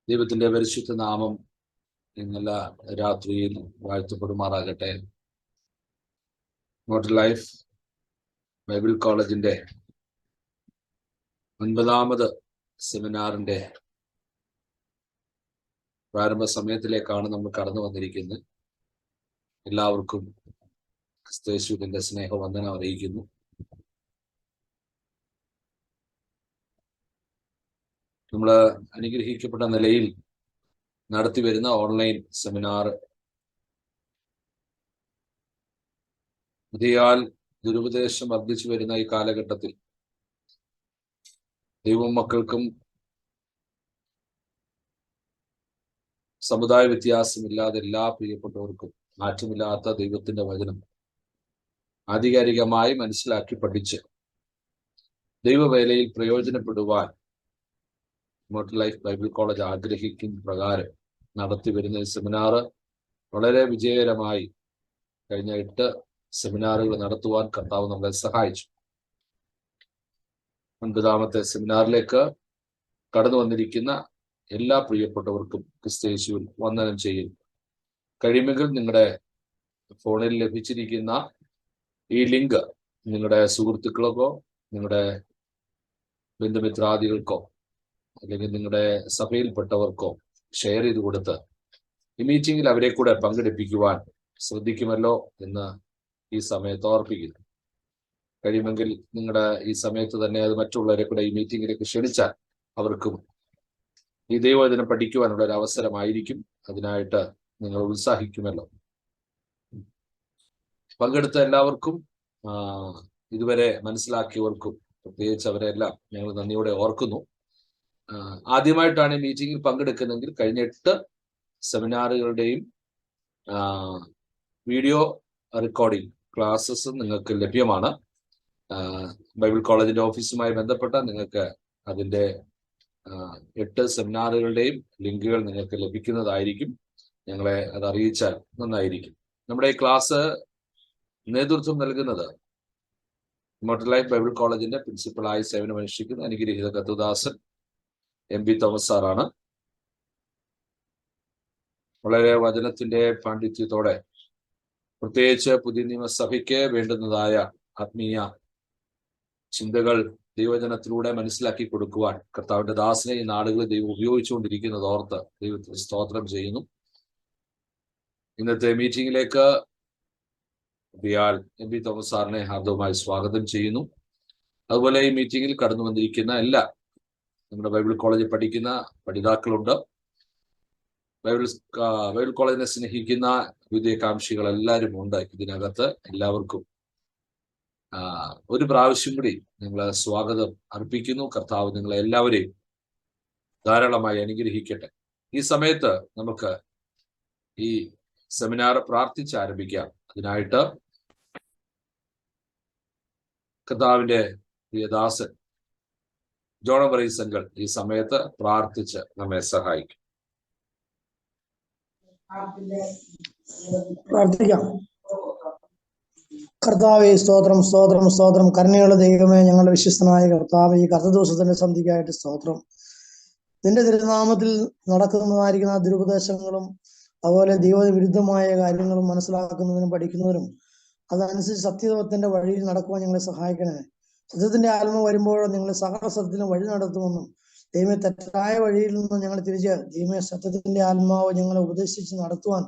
ദൈവത്തിന്റെ പരിശുദ്ധ നാമം ഇന്നലെ രാത്രിയിൽ വാഴ്ത്തപ്പെടുമാറാകട്ടെ. മോട്ടർ ലൈഫ് ബൈബിൾ കോളേജിന്റെ 9ാമത് സെമിനാറിന്റെ പ്രാരംഭ സമയത്തിലേക്കാണ് നമ്മൾ കടന്നു വന്നിരിക്കുന്നത്. എല്ലാവർക്കും ക്രിസ്തുയേശുവിന്റെ സ്നേഹവന്ദനം അറിയിക്കുന്നു. നമ്മൾ അനുഗ്രഹിക്കപ്പെട്ട നിലയിൽ നടത്തി വരുന്ന ഓൺലൈൻ സെമിനാർ വിധിയാൽ ദുരുപദേശം വർദ്ധിച്ചു വരുന്ന ഈ കാലഘട്ടത്തിൽ ദൈവം മക്കൾക്കും സമുദായ വ്യത്യാസമില്ലാതെ എല്ലാ പ്രിയപ്പെട്ടവർക്കും മാറ്റമില്ലാത്ത ദൈവത്തിന്റെ വചനം ആധികാരികമായി മനസ്സിലാക്കി പഠിച്ച് ദൈവവേലയിൽ പ്രയോജനപ്പെടുവാൻ മോട്ടർ ലൈഫ് ബൈബിൾ കോളേജ് ആഗ്രഹിക്കുന്ന പ്രകാരം നടത്തി വരുന്ന സെമിനാർ വളരെ വിജയകരമായി കഴിഞ്ഞ 8 സെമിനാറുകൾ നടത്തുവാൻ കർത്താവ് നമ്മളെ സഹായിച്ചു. 9ാമത്തെ സെമിനാറിലേക്ക് കടന്നു വന്നിരിക്കുന്ന എല്ലാ പ്രിയപ്പെട്ടവർക്കും ക്രിസ്തുയേശുവിൽ വന്ദനം ചെയ്യുന്നു. കഴിയുമെങ്കിൽ നിങ്ങളുടെ ഫോണിൽ ലഭിച്ചിരിക്കുന്ന ഈ ലിങ്ക് നിങ്ങളുടെ സുഹൃത്തുക്കൾക്കോ നിങ്ങളുടെ ബന്ധുമിത്രാദികൾക്കോ അല്ലെങ്കിൽ നിങ്ങളുടെ സഭയിൽപ്പെട്ടവർക്കോ ഷെയർ ചെയ്ത് കൊടുത്ത് ഈ മീറ്റിംഗിൽ അവരെ കൂടെ പങ്കെടുപ്പിക്കുവാൻ ശ്രദ്ധിക്കുമല്ലോ എന്ന് ഈ സമയത്ത് ഓർപ്പിക്കുന്നു. കഴിയുമെങ്കിൽ നിങ്ങളുടെ ഈ സമയത്ത് തന്നെ അത് മറ്റുള്ളവരെ കൂടെ ഈ മീറ്റിംഗിലേക്ക് ക്ഷണിച്ചാൽ അവർക്കും ഈ ദൈവവചനം പഠിക്കുവാനുള്ള ഒരു അവസരമായിരിക്കും. അതിനായിട്ട് നിങ്ങൾ ഉത്സാഹിക്കുമല്ലോ. പങ്കെടുത്ത എല്ലാവർക്കും ഇതുവരെ മനസ്സിലാക്കിയവർക്കും പ്രത്യേകിച്ച് അവരെല്ലാം ഞങ്ങൾ നന്ദിയോടെ ഓർക്കുന്നു. ആദ്യമായിട്ടാണ് ഈ മീറ്റിംഗിൽ പങ്കെടുക്കുന്നതെങ്കിൽ കഴിഞ്ഞ 8 സെമിനാറുകളുടെയും വീഡിയോ റെക്കോർഡിംഗ് ക്ലാസ്സസ് നിങ്ങൾക്ക് ലഭ്യമാണ്. ബൈബിൾ കോളേജിന്റെ ഓഫീസുമായി ബന്ധപ്പെട്ട നിങ്ങൾക്ക് അതിന്റെ 8 സെമിനാറുകളുടെയും ലിങ്കുകൾ നിങ്ങൾക്ക് ലഭിക്കുന്നതായിരിക്കും. ഞങ്ങളെ അത് അറിയിച്ചാൽ നന്നായിരിക്കും. നമ്മുടെ ഈ ക്ലാസ് നേതൃത്വം നൽകുന്നത് മോട്ടർ ലൈഫ് ബൈബിൾ കോളേജിന്റെ പ്രിൻസിപ്പളായി സേവനമനുഷ്ഠിക്കുന്ന അനുഗ്രഹീത കത്തുദാസൻ MB തോമസ് സാറാണ്. വളരെ വചനത്തിന്റെ പാണ്ഡിത്യത്തോടെ പ്രത്യേകിച്ച് പുതിയ നിയമസഭയ്ക്ക് വേണ്ടുന്നതായ ആത്മീയ ചിന്തകൾ ദൈവവചനത്തിലൂടെ മനസ്സിലാക്കി കൊടുക്കുവാൻ കർത്താവിന്റെ ദാസനെ ഈ നാടുകളിൽ ദൈവം ഉപയോഗിച്ചുകൊണ്ടിരിക്കുന്നത് ഓർത്ത് ദൈവത്തിന് സ്തോത്രം ചെയ്യുന്നു. ഇന്നത്തെ മീറ്റിംഗിലേക്ക് MB തോമസ് സാറിനെ ഹാർദവമായി സ്വാഗതം ചെയ്യുന്നു. അതുപോലെ ഈ മീറ്റിംഗിൽ കടന്നു വന്നിരിക്കുന്ന എല്ലാ നമ്മുടെ ബൈബിൾ കോളേജിൽ പഠിക്കുന്ന പഠിതാക്കളുണ്ട്. ബൈബിൾ കോളേജിനെ സ്നേഹിക്കുന്ന വിദ്യാകാംക്ഷികൾ എല്ലാവരും ഉണ്ട് ഇതിനകത്ത്. എല്ലാവർക്കും ഒരു പ്രാവശ്യം കൂടി നിങ്ങൾ സ്വാഗതം അർപ്പിക്കുന്നു. കർത്താവ് നിങ്ങളെ എല്ലാവരെയും ധാരാളമായി അനുഗ്രഹിക്കട്ടെ. ഈ സമയത്ത് നമുക്ക് ഈ സെമിനാർ പ്രാർത്ഥിച്ച് ആരംഭിക്കാം. അതിനായിട്ട് കർത്താവിന്റെ പ്രിയദാസൻ ജോൺ വറീസങ്കൽ ഈ സമയത്ത് പ്രാർത്ഥിച്ച് നമ്മെ സഹായിക്കും. പ്രാർത്ഥിക്കാം. കർത്താവേ, സ്തോത്രം സ്തോത്രം സ്തോത്രം. കരുണയുള്ള ദൈവമേ, ഞങ്ങളുടെ വിശ്വസ്തനായ കർത്താവേ, ഈ കർത്തദിവസത്തിന്റെ സന്ധിക്കായിട്ട് സ്തോത്രം. നിന്റെ തിരുനാമത്തിൽ നടക്കുന്നതായിരിക്കുന്ന ദുരുപദേശങ്ങളും അതുപോലെ ദൈവവിരുദ്ധമായ കാര്യങ്ങളും മനസ്സിലാക്കുന്നതിനും പഠിക്കുന്നതിനും അതനുസരിച്ച് സത്യത്തിന്റെ വഴിയിൽ നടക്കുവാൻ ഞങ്ങളെ സഹായിക്കണേ. സത്യത്തിന്റെ ആത്മ വരുമ്പോൾ നിങ്ങൾ സകല സത്യത്തിന് വഴി നടത്തുമെന്നും ദൈവമേ തെറ്റായ വഴിയിൽ നിന്ന് ഞങ്ങൾ തിരിച്ച് ദൈവമേ സത്യത്തിന്റെ ആത്മാവ് ഞങ്ങളെ ഉപദേശിച്ച് നടത്തുവാൻ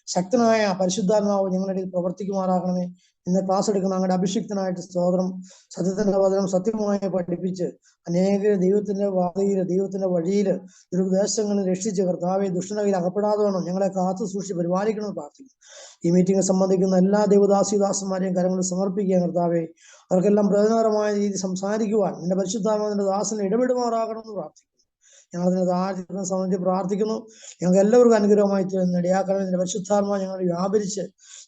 ശക്തനായ പരിശുദ്ധാത്മാവ് ഞങ്ങളുടെ ഇടയിൽ പ്രവർത്തിക്കുമാറാകണമേ. ഇന്ന് ക്ലാസ് എടുക്കുന്ന ഞങ്ങളുടെ അഭിഷിക്തനായിട്ട് സ്തോത്രം. സത്യത്തിന്റെ വചനം സത്യമായി പഠിപ്പിച്ച് അനേക ദൈവത്തിന്റെ വാതിയിൽ ദൈവത്തിന്റെ വഴിയിൽ ദുരുപദേശങ്ങളിൽ രക്ഷിച്ച് കർത്താവെ ദുഷ്ടനകയിൽ അകപ്പെടാതെ വേണം ഞങ്ങളെ കാത്തു സൂക്ഷിച്ച് പരിപാലിക്കണമെന്ന് പ്രാർത്ഥിക്കുന്നു. ഈ മീറ്റിംഗ് സംബന്ധിക്കുന്ന എല്ലാ ദൈവദാസിദാസന്മാരെയും കരങ്ങളിൽ സമർപ്പിക്കുക കർത്താവെ. അവർക്കെല്ലാം പ്രയോജനകരമായ രീതി സംസാരിക്കുവാൻ നിന്റെ പരിശുദ്ധാത്മാവിന്റെ ദാസനെ ഇടപെടുമാറാകണമെന്ന് പ്രാർത്ഥിക്കുന്നു. ഞങ്ങളതിനെ താഴ്ച സംബന്ധിച്ച് പ്രാർത്ഥിക്കുന്നു. ഞങ്ങൾക്ക് എല്ലാവർക്കും അനുഗ്രഹമായി ഇടയാക്കണം. ഇതിന്റെ പരിശുദ്ധാത്മാവ് ഞങ്ങൾ വ്യാപരിച്ച്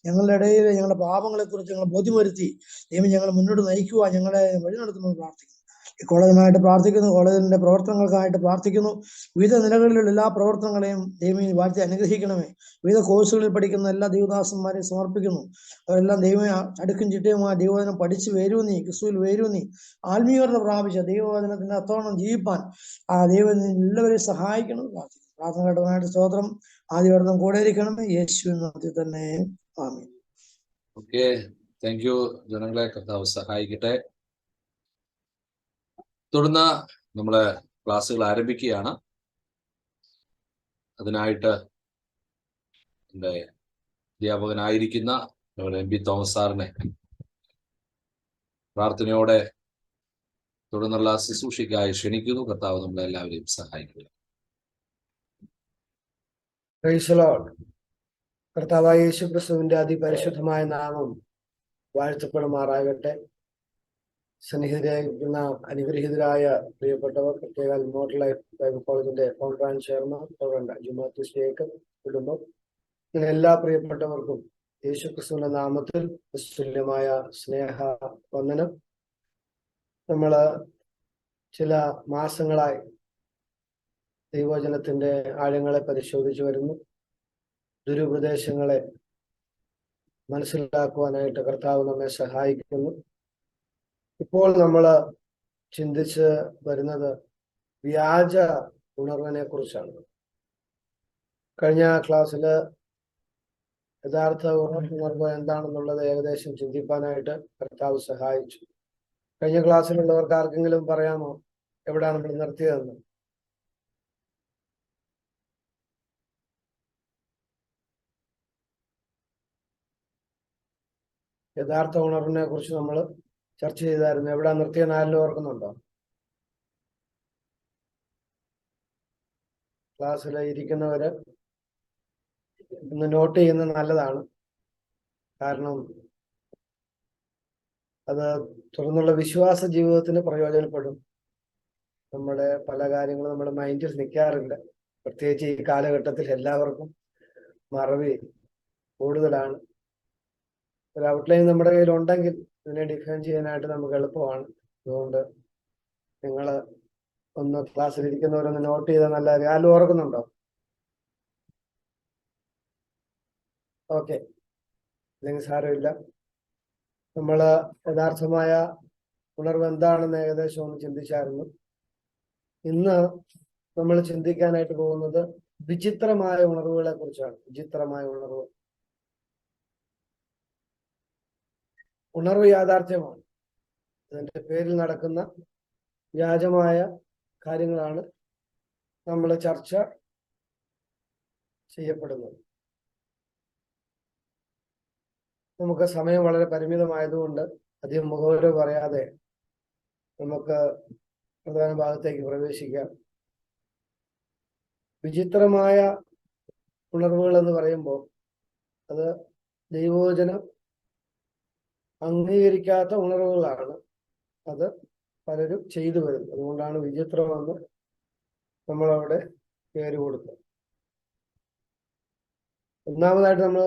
ഞങ്ങളുടെ ഇടയിൽ ഞങ്ങളുടെ പാപങ്ങളെ കുറിച്ച് ഞങ്ങൾ ബോധ്യപ്പെടുത്തി ദൈവം ഞങ്ങൾ മുന്നോട്ട് നയിക്കുവാൻ ഞങ്ങളെ വഴി നടത്തുമെന്ന് പ്രാർത്ഥിക്കുന്നു. ഈ കോളേജിനായിട്ട് പ്രാർത്ഥിക്കുന്നു. കോളേജിന്റെ പ്രവർത്തനങ്ങൾക്കായിട്ട് പ്രാർത്ഥിക്കുന്നു. വിവിധ നിലകളിലുള്ള എല്ലാ പ്രവർത്തനങ്ങളെയും ദൈവം വാഴ്ത്തി അനുഗ്രഹിക്കണമേ. വിവിധ കോഴ്സുകളിൽ പഠിക്കുന്ന എല്ലാ ദൈവദാസന്മാരെയും സമർപ്പിക്കുന്നു. അവരെല്ലാം ദൈവമേ അടുക്കും ചിട്ടയുമായ ദൈവവചനം പഠിച്ച് വേരൂന്നി ക്രിസ്തുവിൽ വേരൂന്നി ആത്മീയത പ്രാപിച്ച ദൈവവചനത്തിന്റെ അത്തോണം ജീവിപ്പാൻ ആ ദൈവം എല്ലാവരെയും സഹായിക്കണം പ്രാർത്ഥിക്കുന്നു. പ്രാർത്ഥന കേട്ടതിനായിട്ട് സ്തോത്രം. ആദ്യവർദ്ധം കൂടെ ഇരിക്കണമേ, യേശുവിൻ നാമത്തിൽ തന്നെ. ആമേൻ. ഓക്കെ, താങ്ക് യു ജനങ്ങളെ. കർത്താവ് സഹായിക്കട്ടെ. തുടർന്ന് നമ്മള് ക്ലാസ്സുകൾ ആരംഭിക്കുകയാണ്. അതിനായിട്ട് എൻ്റെ അധ്യാപകനായിരിക്കുന്ന എം.പി. തോമസ് സാറിനെ പ്രാർത്ഥനയോടെ തുടർന്നുള്ള ശുശ്രൂഷയ്ക്കായി ക്ഷണിക്കുന്നു. കർത്താവ് നമ്മളെല്ലാവരെയും സഹായിക്കുക. Praise the Lord. കർത്താവായ യേശു ക്രിസ്തുവിന്റെ അതിപരിശുദ്ധമായ നാമം വാഴ്ത്തപ്പെടുമാറാകട്ടെ. സ്നേഹിതരായിരിക്കുന്ന അനുഗ്രഹീതരായ പ്രിയപ്പെട്ടവർ, പ്രത്യേക മോഡൽ ലൈഫ് ബൈബിൾ കോളേജിന്റെ ഫൗണ്ടർ ആൻഡ് ചെയർമാൻ ജുമാത്തി ഷേഖ്, കുടുംബം, ഇങ്ങനെ എല്ലാ പ്രിയപ്പെട്ടവർക്കും യേശു ക്രിസ്തുവിന്റെ നാമത്തിൽ തുല്യമായ സ്നേഹ വന്ദനം. നമ്മള് ചില മാസങ്ങളായി ദൈവവചനത്തിന്റെ ആഴങ്ങളെ പരിശോധിച്ചു വരുന്നു. ദുരുപദേശങ്ങളെ മനസ്സിലാക്കുവാനായിട്ട് കർത്താവ് നമ്മെ സഹായിക്കുന്നു. ഇപ്പോൾ നമ്മൾ ചിന്തിച്ച് വരുന്നത് വ്യാജ ഉണർവിനെ കുറിച്ചാണ്. കഴിഞ്ഞ ക്ലാസ്സിൽ യഥാർത്ഥ ഉണർവ് എന്താണെന്നുള്ളത് ഏകദേശം ചിന്തിപ്പാനായിട്ട് കർത്താവ് സഹായിച്ചു. കഴിഞ്ഞ ക്ലാസ്സിലുള്ളവർക്ക് ആർക്കെങ്കിലും പറയാമോ എവിടെയാണ് നമ്മൾ നിർത്തിയതെന്ന്? യഥാർത്ഥ ഉണർവിനെ കുറിച്ച് നമ്മൾ ചർച്ച ചെയ്തായിരുന്നു. എവിടെ നിർത്തിയെന്ന് ആരെങ്കിലും ഓർക്കുന്നുണ്ടോ? ക്ലാസ്സിൽ ഇരിക്കുന്നവര് ഒന്ന് നോട്ട് ചെയ്യുന്നത് നല്ലതാണ്. കാരണം അത് തുടർന്നുള്ള വിശ്വാസ ജീവിതത്തിന് പ്രയോജനപ്പെടും. നമ്മുടെ പല കാര്യങ്ങളും നമ്മുടെ മൈൻഡിൽ നിൽക്കാറില്ല. പ്രത്യേകിച്ച് ഈ കാലഘട്ടത്തിൽ എല്ലാവർക്കും മറവി കൂടുതലാണ്. ഒരു ഔട്ട്ലൈൻ നമ്മുടെ കയ്യിൽ ഉണ്ടെങ്കിൽ ഇതിനെ ഡിഫൈൻ ചെയ്യാനായിട്ട് നമുക്ക് എളുപ്പമാണ്. അതുകൊണ്ട് നിങ്ങൾ ഒന്ന് ക്ലാസ്സിലിരിക്കുന്നവരൊന്ന് നോട്ട് ചെയ്താൽ നല്ല കാര്യം. ആരും ഓർക്കുന്നുണ്ടോ? ഓക്കെ, അല്ലെങ്കിൽ സാരമില്ല. നമ്മൾ യഥാർത്ഥമായ ഉണർവ് എന്താണെന്ന് ഏകദേശം ഒന്ന് ചിന്തിച്ചായിരുന്നു. ഇന്ന് നമ്മൾ ചിന്തിക്കാനായിട്ട് പോകുന്നത് വിചിത്രമായ ഉണർവുകളെ കുറിച്ചാണ്. വിചിത്രമായ ഉണർവ്. ഉണർവ് യാഥാർത്ഥ്യമാണ്. അതിന്റെ പേരിൽ നടക്കുന്ന വ്യാജമായ കാര്യങ്ങളാണ് നമ്മൾ ചർച്ച ചെയ്യപ്പെടുന്നത്. നമുക്ക് സമയം വളരെ പരിമിതമായതുകൊണ്ട് അധികം മുഖവര പറയാതെ നമുക്ക് പ്രധാന ഭാഗത്തേക്ക് പ്രവേശിക്കാം. വിചിത്രമായ ഉണർവുകൾ എന്ന് പറയുമ്പോൾ അത് ദൈവവചനം അംഗീകരിക്കാത്ത ഉണർവുകളാണ്. അത് പലരും ചെയ്തു വരുന്നത്. അതുകൊണ്ടാണ് വിചിത്രമെന്ന് നമ്മളവിടെ പേര് കൊടുത്തത്. ഒന്നാമതായിട്ട് നമ്മൾ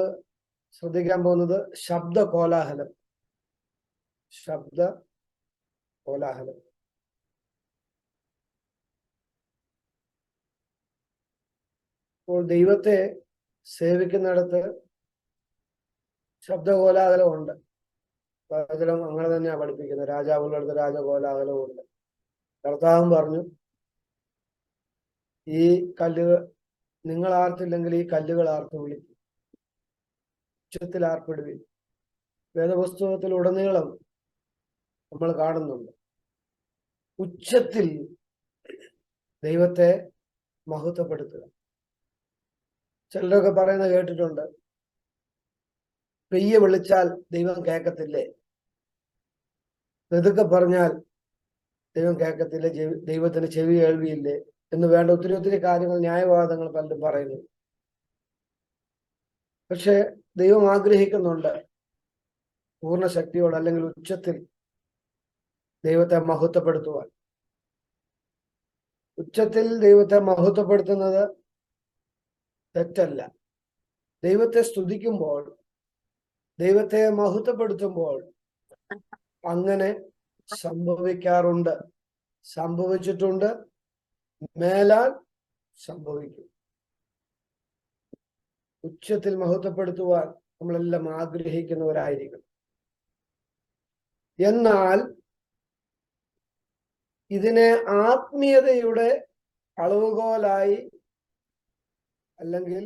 ശ്രദ്ധിക്കാൻ പോകുന്നത് ശബ്ദ കോലാഹലം. ശബ്ദ കോലാഹലം. ഇപ്പോൾ ദൈവത്തെ സേവിക്കുന്നിടത്ത് ശബ്ദ കോലാഹലമുണ്ട്. വചനം അങ്ങനെ തന്നെയാണ് പഠിപ്പിക്കുന്നത്. രാജാവുള്ള അടുത്ത് രാജകോലാഹലവും ഉണ്ട്. കർത്താവും പറഞ്ഞു, ഈ കല്ലുകൾ നിങ്ങൾ ആർത്തില്ലെങ്കിൽ ഈ കല്ലുകൾ ആർത്ത് വിളിക്കും, ഉച്ചത്തിൽ ആർപ്പിടുവിൻ. വേദപുസ്തകത്തിൽ ഉടനീളം നമ്മൾ കാണുന്നുണ്ട് ഉച്ചത്തിൽ ദൈവത്തെ മഹത്വപ്പെടുത്തുക. ചിലരൊക്കെ പറയുന്നത് കേട്ടിട്ടുണ്ട്, പെയ്യെ വിളിച്ചാൽ ദൈവം കേൾക്കത്തില്ലേ, പതുക്കെ പറഞ്ഞാൽ ദൈവം കേൾക്കത്തില്ലേ, ദൈവത്തിന് ചെവി കേൾവിയില്ലേ എന്ന് വേണ്ട ഒത്തിരി കാര്യങ്ങൾ, ന്യായവാദങ്ങൾ പലരും പറയുന്നു. പക്ഷെ ദൈവം ആഗ്രഹിക്കുന്നുണ്ട് പൂർണ്ണ ശക്തിയോട് അല്ലെങ്കിൽ ഉച്ചത്തിൽ ദൈവത്തെ മഹത്വപ്പെടുത്തുവാൻ. ഉച്ചത്തിൽ ദൈവത്തെ മഹത്വപ്പെടുത്തുന്നത് തെറ്റല്ല. ദൈവത്തെ സ്തുതിക്കുമ്പോൾ, ദൈവത്തെ മഹത്വപ്പെടുത്തുമ്പോൾ അങ്ങനെ സംഭവിക്കാറുണ്ട്, സംഭവിച്ചിട്ടുണ്ട്, മേലാൽ സംഭവിക്കും. ഉച്ചത്തിൽ മഹത്വപ്പെടുത്തുവാൻ നമ്മളെല്ലാം ആഗ്രഹിക്കുന്നവരായിരിക്കും. എന്നാൽ ഇതിനെ ആത്മീയതയുടെ അളവുകോലായി അല്ലെങ്കിൽ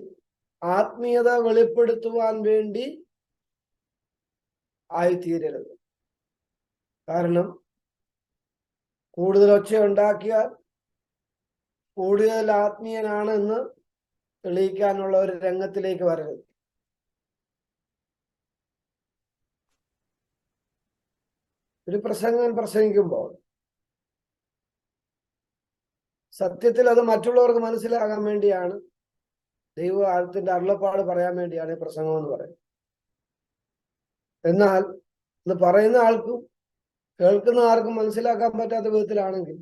ആത്മീയത വെളിപ്പെടുത്തുവാൻ വേണ്ടി ആയിത്തീരരുത്. കാരണം കൂടുതൽ ഒച്ചയുണ്ടാക്കിയാൽ കൂടുതൽ ആത്മീയനാണെന്ന് തെളിയിക്കാനുള്ള ഒരു രംഗത്തിലേക്ക് വരരുത്. ഒരു പ്രസംഗം പ്രസംഗിക്കുമ്പോൾ സത്യത്തിൽ അത് മറ്റുള്ളവർക്ക് മനസ്സിലാകാൻ വേണ്ടിയാണ്, ദൈവത്തിന്റെ അരുളപ്പാട് പറയാൻ വേണ്ടിയാണ് ഈ പ്രസംഗം എന്ന് പറയുന്നത്. എന്നാൽ ഇത് പറയുന്ന ആൾക്കും കേൾക്കുന്ന ആർക്കും മനസ്സിലാക്കാൻ പറ്റാത്ത വിധത്തിലാണെങ്കിൽ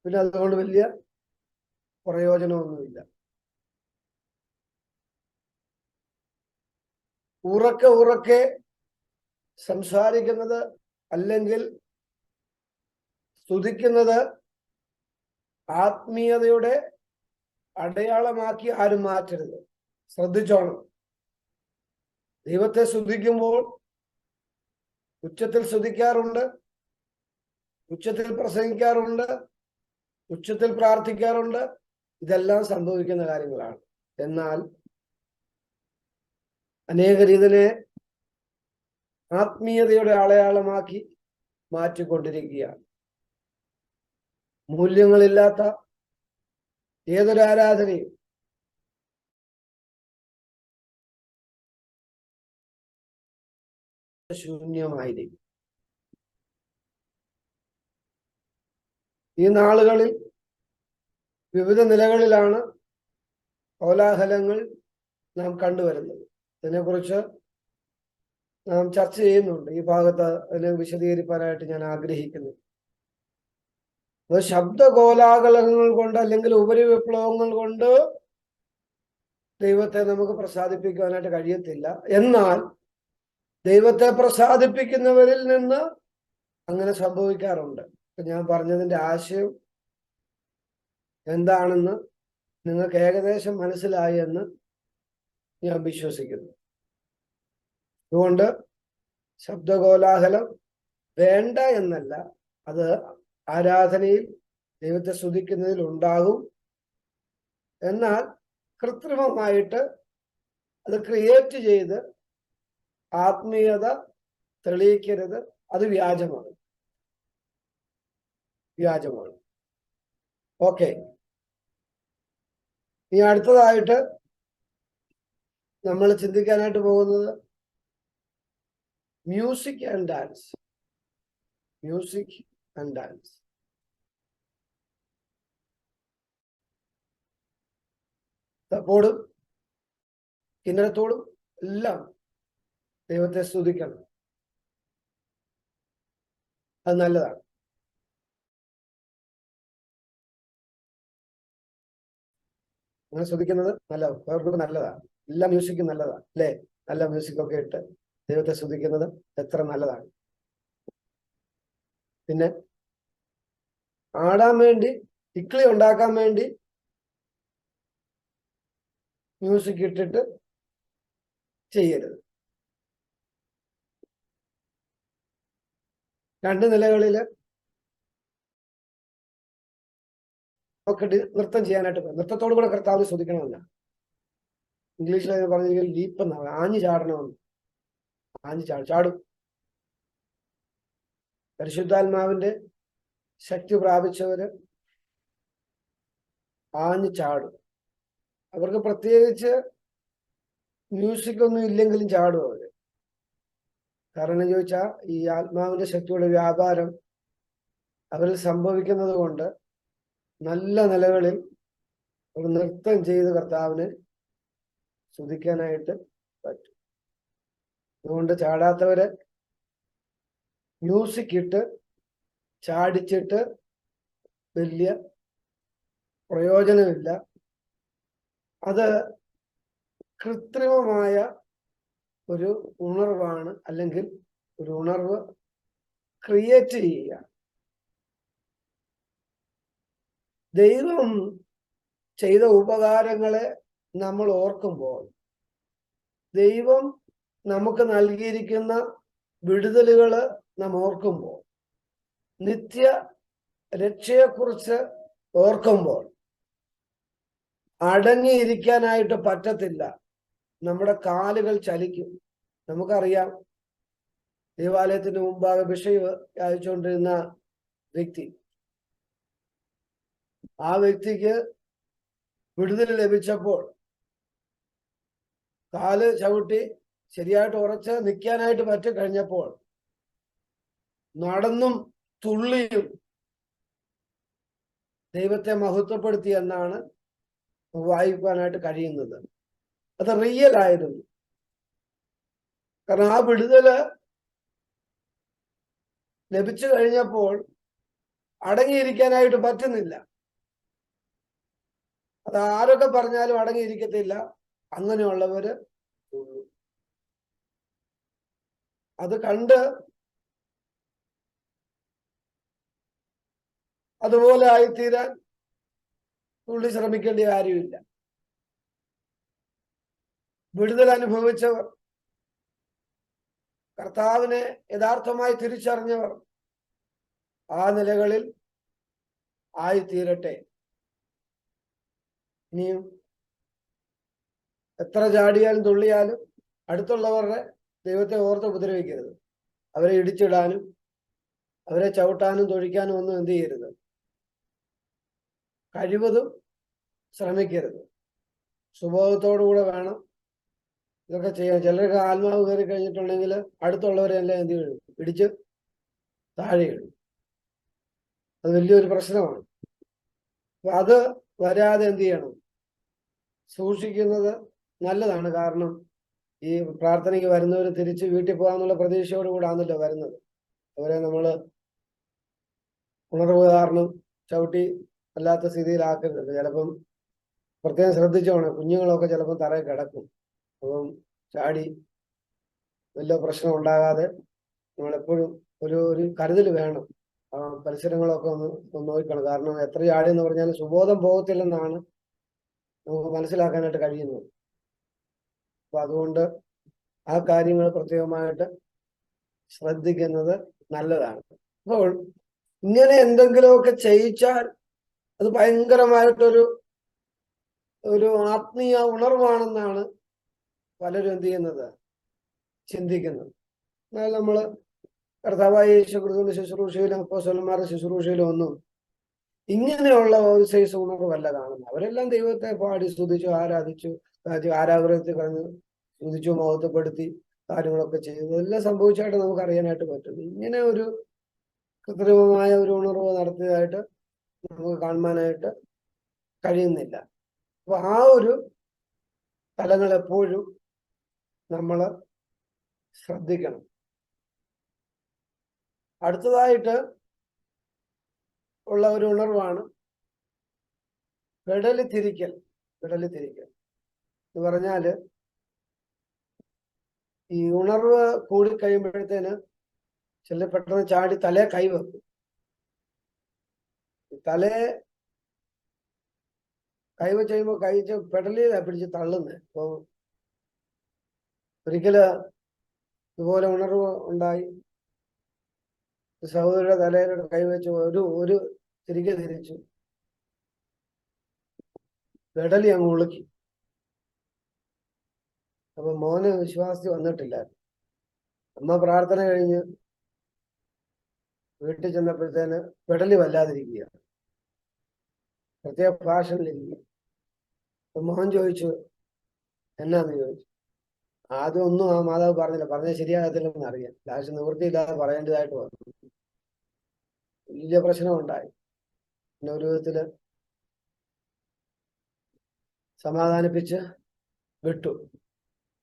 പിന്നെ അതുകൊണ്ട് വലിയ പ്രയോജനമൊന്നുമില്ല. ഉറക്കെ സംസാരിക്കുന്നത് അല്ലെങ്കിൽ സ്തുതിക്കുന്നത് ആത്മീയതയുടെ അടയാളമാക്കി ആരും മാറ്റരുത്. ശ്രദ്ധിച്ചോണം. ദൈവത്തെ സ്തുതിക്കുമ്പോൾ ഉച്ചത്തിൽ സ്തുതിക്കാറുണ്ട്, ഉച്ചത്തിൽ പ്രസംഗിക്കാറുണ്ട്, ഉച്ചത്തിൽ പ്രാർത്ഥിക്കാറുണ്ട്. ഇതെല്ലാം സംഭവിക്കുന്ന കാര്യങ്ങളാണ്. എന്നാൽ അനേകർ ഇതിനെ ആത്മീയതയുടെ അടയാളമാക്കി മാറ്റിക്കൊണ്ടിരിക്കുകയാണ്. മൂല്യങ്ങളില്ലാത്ത ഏതൊരു ആരാധനയും ശൂന്യമായിരിക്കും. ഈ നാളുകളിൽ വിവിധ നിലകളിലാണ് കോലാഹലങ്ങൾ നാം കണ്ടുവരുന്നത്. ഇതിനെക്കുറിച്ച് നാം ചർച്ച ചെയ്യുന്നുണ്ട്. ഈ ഭാഗത്ത് അതിനെ വിശദീകരിക്കാനായിട്ട് ഞാൻ ആഗ്രഹിക്കുന്നു. അത് ശബ്ദ കോലാഹലങ്ങൾ കൊണ്ട് അല്ലെങ്കിൽ ഉപരിവിപ്ലവങ്ങൾ കൊണ്ട് ദൈവത്തെ നമുക്ക് പ്രസാദിപ്പിക്കുവാനായിട്ട് കഴിയത്തില്ല. എന്നാൽ ദൈവത്തെ പ്രസാദിപ്പിക്കുന്നവരിൽ നിന്ന് അങ്ങനെ സംഭവിക്കാറുണ്ട്. ഞാൻ പറഞ്ഞതിന്റെ ആശയം എന്താണെന്ന് നിങ്ങൾക്ക് ഏകദേശം മനസ്സിലായി എന്ന് ഞാൻ വിശ്വസിക്കുന്നു. അതുകൊണ്ട് ശബ്ദകോലാഹലം വേണ്ട എന്നല്ല, അത് ആരാധനയിൽ ദൈവത്തെ സ്തുതിക്കുന്നതിൽ ഉണ്ടാകും. എന്നാൽ കൃത്രിമമായിട്ട് അത് ക്രിയേറ്റ് ചെയ്ത് ആത്മീയത തെളിയിക്കരുത്. അത് വ്യാജമാണ്. ഓക്കെ, ഇനി അടുത്തതായിട്ട് നമ്മൾ ചിന്തിക്കാനായിട്ട് പോകുന്നത് മ്യൂസിക് ആൻഡ് ഡാൻസ്. തപ്പോടും കിന്നരത്തോടും എല്ലാം ദൈവത്തെ സ്തുതിക്കണം. അത് നല്ലതാണ്. അങ്ങനെ സ്തുതിക്കുന്നത് അവർക്ക് നല്ലതാണ്. എല്ലാ മ്യൂസിക്കും നല്ലതാണ്, അല്ലേ? നല്ല മ്യൂസിക്കൊക്കെ ഇട്ട് ദൈവത്തെ സ്തുതിക്കുന്നത് എത്ര നല്ലതാണ്. പിന്നെ ആടാൻ വേണ്ടി, ഇക്ലി ഉണ്ടാക്കാൻ വേണ്ടി മ്യൂസിക് ഇട്ടിട്ട് ചെയ്യരുത്. രണ്ട് നിലകളില് ഒക്കെ നൃത്തം ചെയ്യാനായിട്ട് നൃത്തത്തോടു കൂടെ കർത്താവിനെ സ്തുതിക്കണമെന്ന ഇംഗ്ലീഷിൽ പറഞ്ഞെങ്കിൽ ലീപ്പ് എന്നാണ്. ആഞ്ഞു ചാടണമെന്ന്. ചാടും. പരിശുദ്ധാത്മാവിന്റെ ശക്തി പ്രാപിച്ചവര് ആഞ്ഞു ചാടും. അവർക്ക് പ്രത്യേകിച്ച് മ്യൂസിക് ഒന്നും ഇല്ലെങ്കിലും ചാടും അവര്. കാരണം ചോദിച്ചാൽ ഈ ആത്മാവിന്റെ ശക്തിയുടെ വ്യാപാരം അവരിൽ സംഭവിക്കുന്നത് കൊണ്ട് നല്ല നിലകളിൽ ഒരു നൃത്തം ചെയ്ത് കർത്താവിനെ സ്തുതിക്കാനായിട്ട് പറ്റും. അതുകൊണ്ട് ചാടാത്തവരെ മ്യൂസിക് ഇട്ട് ചാടിച്ചിട്ട് വലിയ പ്രയോജനമില്ല. അത് കൃത്രിമമായ ഒരു ഉണർവാണ്, അല്ലെങ്കിൽ ഒരു ഉണർവ് ക്രിയേറ്റ് ചെയ്യുക. ദൈവം ചെയ്ത ഉപകാരങ്ങളെ നമ്മൾ ഓർക്കുമ്പോൾ, ദൈവം നമുക്ക് നൽകിയിരിക്കുന്ന വിടുതലുകള് നാം ഓർക്കുമ്പോൾ, നിത്യ രക്ഷയെക്കുറിച്ച് ഓർക്കുമ്പോൾ അടങ്ങിയിരിക്കാനായിട്ട് പറ്റത്തില്ല. നമ്മുടെ കാലുകൾ ചലിക്കും. നമുക്കറിയാം, ദേവാലയത്തിന് മുമ്പാകെ ബിഷപ്പ് അയച്ചുകൊണ്ടിരുന്ന വ്യക്തി, ആ വ്യക്തിക്ക് വിടുതൽ ലഭിച്ചപ്പോൾ കാല് ചവിട്ടി ശരിയായിട്ട് ഉറച്ച് നിൽക്കാനായിട്ട് പറ്റിക്കഴിഞ്ഞപ്പോൾ നടന്നും തുള്ളിയും ദൈവത്തെ മഹത്വപ്പെടുത്തി എന്നാണ് വായിക്കാനായിട്ട് കഴിയുന്നത്. അത് റിയൽ ആയിരുന്നു. കാരണം ആ വിടുതല് ലഭിച്ചു കഴിഞ്ഞപ്പോൾ അടങ്ങിയിരിക്കാനായിട്ട് പറ്റുന്നില്ല. അത് ആരൊക്കെ പറഞ്ഞാലും അടങ്ങിയിരിക്കത്തില്ല. അങ്ങനെയുള്ളവര് അത് കണ്ട് അതുപോലെ ആയിത്തീരാൻ തുള്ളി ശ്രമിക്കേണ്ട കാര്യമില്ല. വിടുതൽ അനുഭവിച്ചവർ, കർത്താവിനെ യഥാർത്ഥമായി തിരിച്ചറിഞ്ഞവർ ആ നിലകളിൽ ആയിത്തീരട്ടെ. ഇനിയും എത്ര ചാടിയാലും തുള്ളിയാലും അടുത്തുള്ളവരുടെ ദൈവത്തെ ഓർത്ത് ഉപദ്രവിക്കരുത്. അവരെ ഇടിച്ചിടാനും അവരെ ചവിട്ടാനും തൊഴിക്കാനും ഒന്നും എന്ത് ചെയ്യരുത്, കഴിവതും ശ്രമിക്കരുത്. സുബോധത്തോടുകൂടെ വേണം ഇതൊക്കെ ചെയ്യാൻ. ചിലർക്ക് ആത്മാവ് കയറി കഴിഞ്ഞിട്ടുണ്ടെങ്കിൽ അടുത്തുള്ളവരെല്ലാം എന്ത് ചെയ്യും, ഇടിച്ച് താഴെ ഇടും. അത് വലിയൊരു പ്രശ്നമാണ്. അപ്പൊ അത് വരാതെ എന്ത് ചെയ്യണം, സൂക്ഷിക്കുന്നത് നല്ലതാണ്. കാരണം ഈ പ്രാർത്ഥനയ്ക്ക് വരുന്നവർ തിരിച്ച് വീട്ടിൽ പോകാന്നുള്ള പ്രതീക്ഷയോടുകൂടാണല്ലോ വരുന്നത്. അവരെ നമ്മൾ ഉണർവ് കാരണം ചവിട്ടി അല്ലാത്ത സ്ഥിതിയിലാക്കരുത്. ചിലപ്പം പ്രത്യേകം ശ്രദ്ധിച്ചോണം, കുഞ്ഞുങ്ങളൊക്കെ ചിലപ്പം തറയിൽ കിടക്കും. അപ്പം ചാടി വലിയ പ്രശ്നം ഉണ്ടാകാതെ നമ്മളെപ്പോഴും ഒരു കരുതൽ വേണം. പരിസരങ്ങളൊക്കെ ഒന്ന് നോക്കണം. കാരണം എത്ര ചാടി എന്ന് പറഞ്ഞാലും സുബോധം പോകത്തില്ലെന്നാണ് നമുക്ക് മനസ്സിലാക്കാനായിട്ട് കഴിയുന്നത്. അപ്പൊ അതുകൊണ്ട് ആ കാര്യങ്ങൾ പ്രത്യേകമായിട്ട് ശ്രദ്ധിക്കുന്നത് നല്ലതാണ്. അപ്പോൾ ഇങ്ങനെ എന്തെങ്കിലുമൊക്കെ ചെയ്യിച്ചാൽ അത് ഭയങ്കരമായിട്ടൊരു ആത്മീയ ഉണർവാണെന്നാണ് പലരും എന്ത് ചെയ്യുന്നത്, ചിന്തിക്കുന്നത്. എന്നാൽ നമ്മള് കർത്താവായ യേശുക്രിസ്തുവിന്റെ ശുശ്രൂഷയിലും അപ്പോസ്തലന്മാരുടെ ശുശ്രൂഷയിലും ഒന്നും ഇങ്ങനെയുള്ള ഒരു സൈസ് ഉണർവല്ല കാണുന്നത്. അവരെല്ലാം ദൈവത്തെ പാടി സ്തുതിച്ചു, ആരാധിച്ചു, ആരാധനത്തിൽ കഴിഞ്ഞ് സ്തുതിച്ചു, മഹത്വപ്പെടുത്തി കാര്യങ്ങളൊക്കെ ചെയ്തു. ഇതെല്ലാം സംഭവിച്ചായിട്ട് നമുക്ക് അറിയാനായിട്ട് പറ്റും. ഇങ്ങനെ ഒരു കൃത്രിമമായ ഒരു ഉണർവ് നടത്തിയതായിട്ട് നമുക്ക് കാണുവാനായിട്ട് കഴിയുന്നില്ല. അപ്പൊ ആ ഒരു തലങ്ങൾ എപ്പോഴും നമ്മൾ ശ്രദ്ധിക്കണം. അടുത്തതായിട്ട് ഉള്ള ഒരു ഉണർവാണ് പെടലി തിരിക്കൽ. എന്ന് പറഞ്ഞാല് ഈ ഉണർവ് കൂടി കഴിയുമ്പോഴത്തേന് ചില പെട്ടെന്ന് ചാടി തലേ കൈവെക്കും. തലേ കൈവച്ച് കഴിയുമ്പോൾ പെടലിൽ പിടിച്ച് തള്ളുന്നത്. അപ്പൊ ഒരിക്കല് ഇതുപോലെ ഉണർവ് ഉണ്ടായി, സഹോദരിയുടെ തലയിലൂടെ കൈവച്ച് ഒരു തിരിച്ചു, പെടലി അങ്ങ് ഉളുക്കി. അപ്പൊ മോന് വിശ്വാസത്തിൽ വന്നിട്ടില്ല. അമ്മ പ്രാർത്ഥന കഴിഞ്ഞ് വീട്ടിൽ ചെന്നപ്പോഴത്തേന് പെടലി വല്ലാതിരിക്കുക, പ്രത്യേക ഭാഷണിലിരിക്കുക. അപ്പൊ മോൻ ചോദിച്ചു, എന്നാന്ന് ചോദിച്ചു. ആദ്യം ഒന്നും ആ മാതാവ് പറഞ്ഞില്ല, പറഞ്ഞ ശരിയാകത്തില്ലെന്ന് അറിയാം. ലാസ്റ്റ് നിവൃത്തിയില്ലാതെ പറയേണ്ടതായിട്ട് വന്നു. വലിയ പ്രശ്നം ഉണ്ടായി. പിന്നെ ഒരു വിധത്തില് സമാധാനിപ്പിച്ച് വിട്ടു.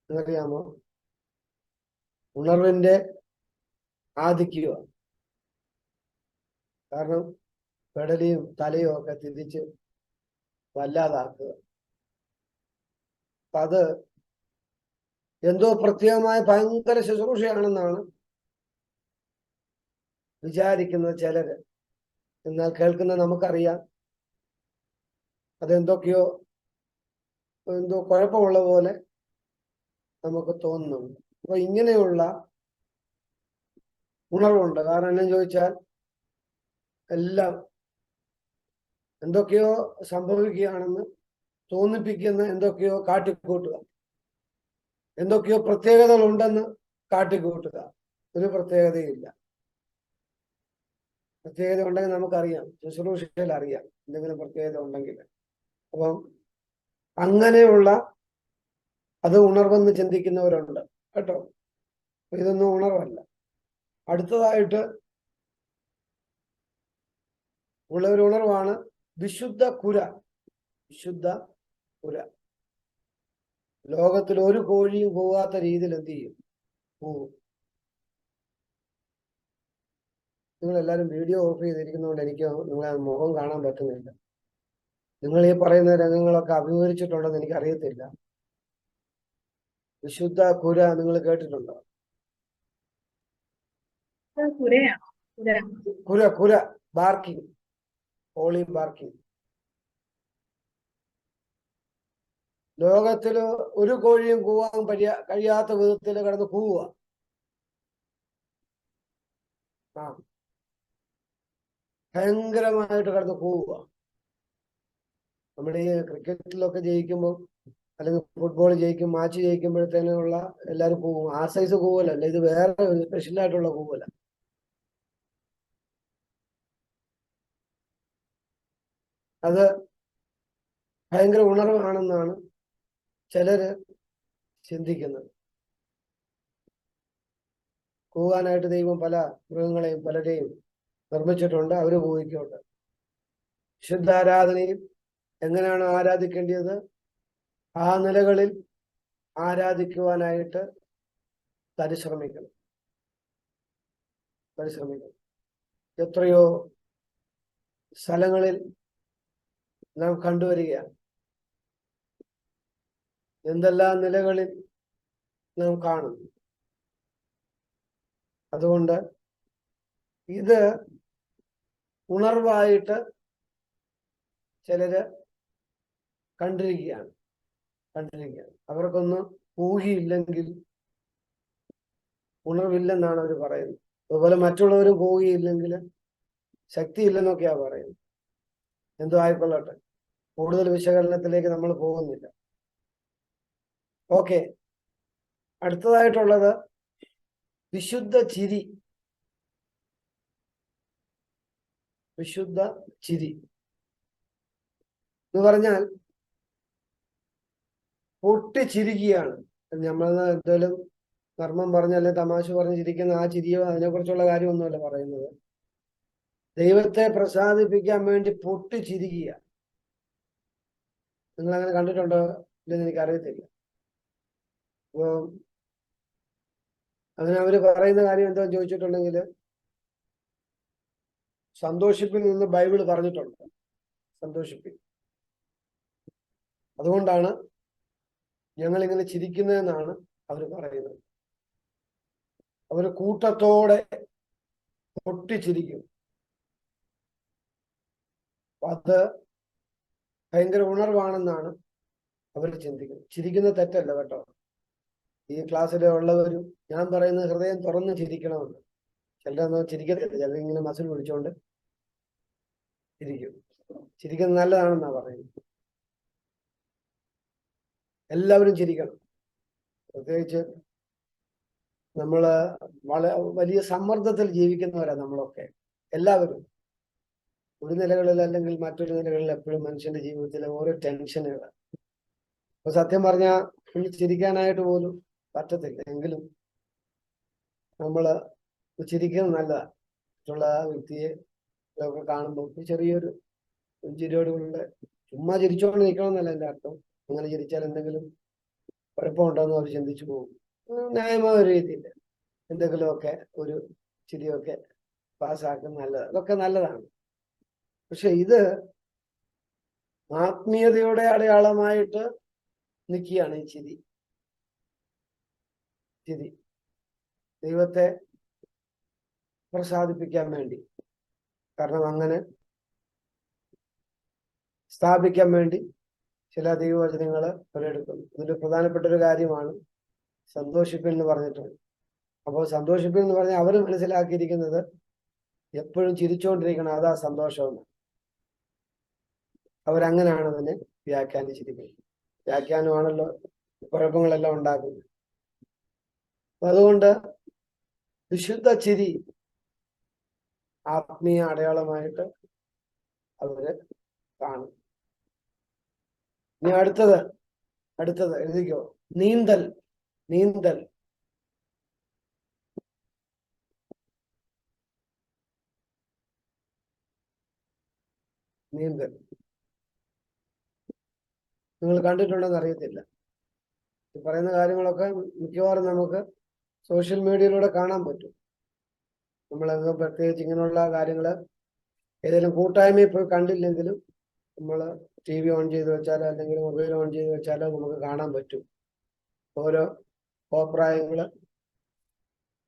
എന്നറിയാമോ, ഉണർവിന്റെ ആധിക്യ. കാരണം പെടലിയും തലയും ഒക്കെ തിരിച്ച് വല്ലാതാക്കുക. അപ്പൊ അത് എന്തോ പ്രത്യേകമായ ഭയങ്കര ശുശ്രൂഷയാണെന്നാണ് വിചാരിക്കുന്നത് ചിലര്. എന്നാൽ കേൾക്കുന്ന നമുക്കറിയാം എന്തോ കുഴപ്പമുള്ള പോലെ നമുക്ക് തോന്നുന്നുണ്ട്. അപ്പൊ ഇങ്ങനെയുള്ള ഉണർവുണ്ട്. കാരണം എന്നു ചോദിച്ചാൽ എല്ലാം എന്തൊക്കെയോ സംഭവിക്കുകയാണെന്ന് തോന്നിപ്പിക്കുന്ന എന്തൊക്കെയോ കാട്ടിക്കൂട്ടുക, എന്തൊക്കെയോ പ്രത്യേകതകൾ ഉണ്ടെന്ന് കാട്ടിക്കൂട്ടുക. ഒരു പ്രത്യേകതയില്ല. പ്രത്യേകത ഉണ്ടെങ്കിൽ നമുക്കറിയാം, ശുശ്രൂഷയിൽ അറിയാം എന്തെങ്കിലും പ്രത്യേകത ഉണ്ടെങ്കിൽ. അപ്പം അങ്ങനെയുള്ള അത് ഉണർവെന്ന് ചിന്തിക്കുന്നവരുണ്ട് കേട്ടോ. ഇതൊന്നും ഉണർവല്ല. അടുത്തതായിട്ട് ഉള്ള ഒരു ഉണർവാണ് വിശുദ്ധ കുര. വിശുദ്ധ കുര. ലോകത്തിൽ ഒരു കോഴിയും പോകാത്ത രീതിയിൽ എന്ത് ചെയ്യും? പോവും. നിങ്ങൾ എല്ലാവരും വീഡിയോ ഓഫ് ചെയ്തിരിക്കുന്നതുകൊണ്ട് എനിക്ക് നിങ്ങളെ മുഖം കാണാൻ പറ്റുന്നില്ല. നിങ്ങൾ ഈ പറയുന്ന രംഗങ്ങളൊക്കെ അഭിമുഖീകരിച്ചിട്ടുണ്ടെന്ന് എനിക്ക് അറിയത്തില്ല. വിശുദ്ധ കുര നിങ്ങൾ കേട്ടിട്ടുണ്ടോ? കുര കുര ബാർക്കിംഗ്, ഹോളി ബാർക്കിംഗ്. ലോകത്തില് ഒരു കോഴിയും കൂവാൻ കഴിയാത്ത വിധത്തിൽ കിടന്ന് കൂവുക. ഭയങ്കരമായിട്ട് കിടന്ന് കൂവുക. നമ്മുടെ ഈ ക്രിക്കറ്റിലൊക്കെ ജയിക്കുമ്പോൾ അല്ലെങ്കിൽ ഫുട്ബോൾ ജയിക്കും, മാച്ച് ജയിക്കുമ്പോഴത്തേനുള്ള എല്ലാവരും കൂവും. ആ സൈസ് കൂവലല്ല, ഇത് വേറെ ഒരു സ്പെഷ്യലായിട്ടുള്ള കൂവല. അത് ഭയങ്കര ഉണർവാണെന്നാണ് ചിലര് ചിന്തിക്കുന്നത്. കൂവാനായിട്ട് ദൈവം പല മൃഗങ്ങളെയും പലരെയും നിർമ്മിച്ചിട്ടുണ്ട്, അവര് കൂവിക്കുന്നുണ്ട്. വിശുദ്ധാരാധനയിൽ എങ്ങനെയാണ് ആരാധിക്കേണ്ടത്? ആ നിലകളിൽ ആരാധിക്കുവാനായിട്ട് പരിശ്രമിക്കണം. എത്രയോ സ്ഥലങ്ങളിൽ നാം കണ്ടുവരികയാണ്. എന്തെല്ലാം നിലകളിൽ നാം കാണുന്നു. അതുകൊണ്ട് ഇത് ഉണർവായിട്ട് ചിലര് കണ്ടിരിക്കുകയാണ്. അവർക്കൊന്നും കൂകിയില്ലെങ്കിൽ ഉണർവില്ലെന്നാണ് അവർ പറയുന്നത്. അതുപോലെ മറ്റുള്ളവരും കൂകിയില്ലെങ്കിൽ ശക്തിയില്ലെന്നൊക്കെയാ പറയുന്നത്. എന്തോ ആയിക്കൊള്ളട്ടെ, കൂടുതൽ വിശകലനത്തിലേക്ക് നമ്മൾ പോകുന്നില്ല. ഓക്കെ, അടുത്തതായിട്ടുള്ളത് വിശുദ്ധ ചിരി. വിശുദ്ധ ചിരി എന്ന് പറഞ്ഞാൽ പൊട്ടിച്ചിരിക്കുകയാണ്. നമ്മൾ എന്തെങ്കിലും കർമ്മം പറഞ്ഞല്ലേ തമാശ പറഞ്ഞ് ചിരിക്കുന്ന ആ ചിരിയോ അതിനെക്കുറിച്ചുള്ള കാര്യമൊന്നുമല്ല പറയുന്നത്. ദൈവത്തെ പ്രസാദിപ്പിക്കാൻ വേണ്ടി പൊട്ടിച്ചിരിക്കുക. നിങ്ങൾ അങ്ങനെ കണ്ടിട്ടുണ്ടോ ഇല്ലെന്ന് എനിക്കറിയത്തില്ല. അപ്പോ അങ്ങനെ അവര് പറയുന്ന കാര്യം എന്താ ചോദിച്ചിട്ടുണ്ടെങ്കിൽ, സന്തോഷിപ്പിൽ നിന്ന് ബൈബിള് പറഞ്ഞിട്ടുണ്ട്. സന്തോഷിപ്പിൽ. അതുകൊണ്ടാണ് ഞങ്ങൾ ഇങ്ങനെ ചിരിക്കുന്നതെന്നാണ് അവർ പറയുന്നത്. അവര് കൂട്ടത്തോടെ പൊട്ടിച്ചിരിക്കും. അത് ഭയങ്കര ഉണർവാണെന്നാണ് അവർ ചിന്തിക്കുന്നത്. ചിരിക്കുന്നത് തെറ്റല്ല കേട്ടോ. ഈ ക്ലാസ്സിൽ ഉള്ളവരും ഞാൻ പറയുന്നത് ഹൃദയം തുറന്ന് ചിരിക്കണമെന്ന്. ചിലരൊന്നും ചിരിക്കത്തില്ല, ചിലരിങ്ങനെ മസിൽ പിടിച്ചോണ്ട് ചിരിക്കും. ചിരിക്കുന്നത് നല്ലതാണെന്നാ പറയുന്നത്. എല്ലാവരും ചിരിക്കണം. പ്രത്യേകിച്ച് നമ്മള് വലിയ സമ്മർദ്ദത്തിൽ ജീവിക്കുന്നവരാ നമ്മളൊക്കെ. എല്ലാവരും ഒരു നിലകളിൽ അല്ലെങ്കിൽ മറ്റൊരു നിലകളിൽ എപ്പോഴും മനുഷ്യന്റെ ജീവിതത്തിലെ ഓരോ ടെൻഷനുകൾ. അപ്പൊ സത്യം പറഞ്ഞാൽ ചിരിക്കാനായിട്ട് പോലും പറ്റത്തില്ല. എങ്കിലും നമ്മള് ചിരിക്കുന്നത് നല്ലതാണ്. മറ്റുള്ള വ്യക്തിയെ ഒക്കെ കാണുമ്പോൾ ചെറിയൊരു ചിരിയോടുകൂടെ ചുമ്മാ ചിരിച്ചോണ്ട് നിൽക്കണമെന്നല്ല എൻ്റെ അർത്ഥം. അങ്ങനെ ചിരിച്ചാൽ എന്തെങ്കിലും കുഴപ്പമുണ്ടോയെന്ന് അവർ ചിന്തിച്ചു പോകും. ന്യായമായ ഒരു രീതിയിൽ എന്തെങ്കിലുമൊക്കെ ഒരു ചിരിയൊക്കെ പാസ്സാക്കുന്നത് നല്ലതാണ്. അതൊക്കെ നല്ലതാണ്. പക്ഷെ ഇത് ആത്മീയതയുടെ അടയാളമായിട്ട് നിൽക്കുകയാണ് ഈ ചിരി. ദൈവത്തെ പ്രസാദിപ്പിക്കാൻ വേണ്ടി, കാരണം അങ്ങനെ സ്ഥാപിക്കാൻ വേണ്ടി ചില ദൈവവചനങ്ങൾ അവരെടുക്കുന്നു. ഇതിൽ പ്രധാനപ്പെട്ട ഒരു കാര്യമാണ് സന്തോഷിപ്പിൻ എന്ന് പറഞ്ഞിട്ടുണ്ട്. അപ്പോൾ സന്തോഷിപ്പിൻ എന്ന് പറഞ്ഞാൽ അവർ മനസ്സിലാക്കിയിരിക്കുന്നത് എപ്പോഴും ചിരിച്ചുകൊണ്ടിരിക്കണം, അതാ സന്തോഷമെന്ന്. അവരങ്ങനെയാണ് അതിനെ വ്യാഖ്യാനിച്ചിരിക്കുന്നത്. വ്യാഖ്യാനമാണല്ലോ കുഴപ്പങ്ങളെല്ലാം ഉണ്ടാക്കുന്നത്. അതുകൊണ്ട് വിശുദ്ധ ചിരി ആത്മീയ അടയാളമായിട്ട് അവര് കാണും. ഇനി അടുത്തത് എഴുതിക്കോ. നീന്തൽ. നീന്തൽ നീന്തൽ നിങ്ങൾ കണ്ടിട്ടുണ്ടെന്ന് അറിയത്തില്ല. ഈ പറയുന്ന കാര്യങ്ങളൊക്കെ മിക്കവാറും നമുക്ക് സോഷ്യൽ മീഡിയയിലൂടെ കാണാൻ പറ്റും. നമ്മളത് പ്രത്യേകിച്ച് ഇങ്ങനെയുള്ള കാര്യങ്ങൾ ഏതെങ്കിലും കൂട്ടായ്മയിൽ പോയി കണ്ടില്ലെങ്കിലും നമ്മൾ TV ഓൺ ചെയ്ത് വെച്ചാലോ അല്ലെങ്കിൽ മൊബൈൽ ഓൺ ചെയ്ത് വെച്ചാലോ നമുക്ക് കാണാൻ പറ്റും ഓരോ കോപ്രായങ്ങൾ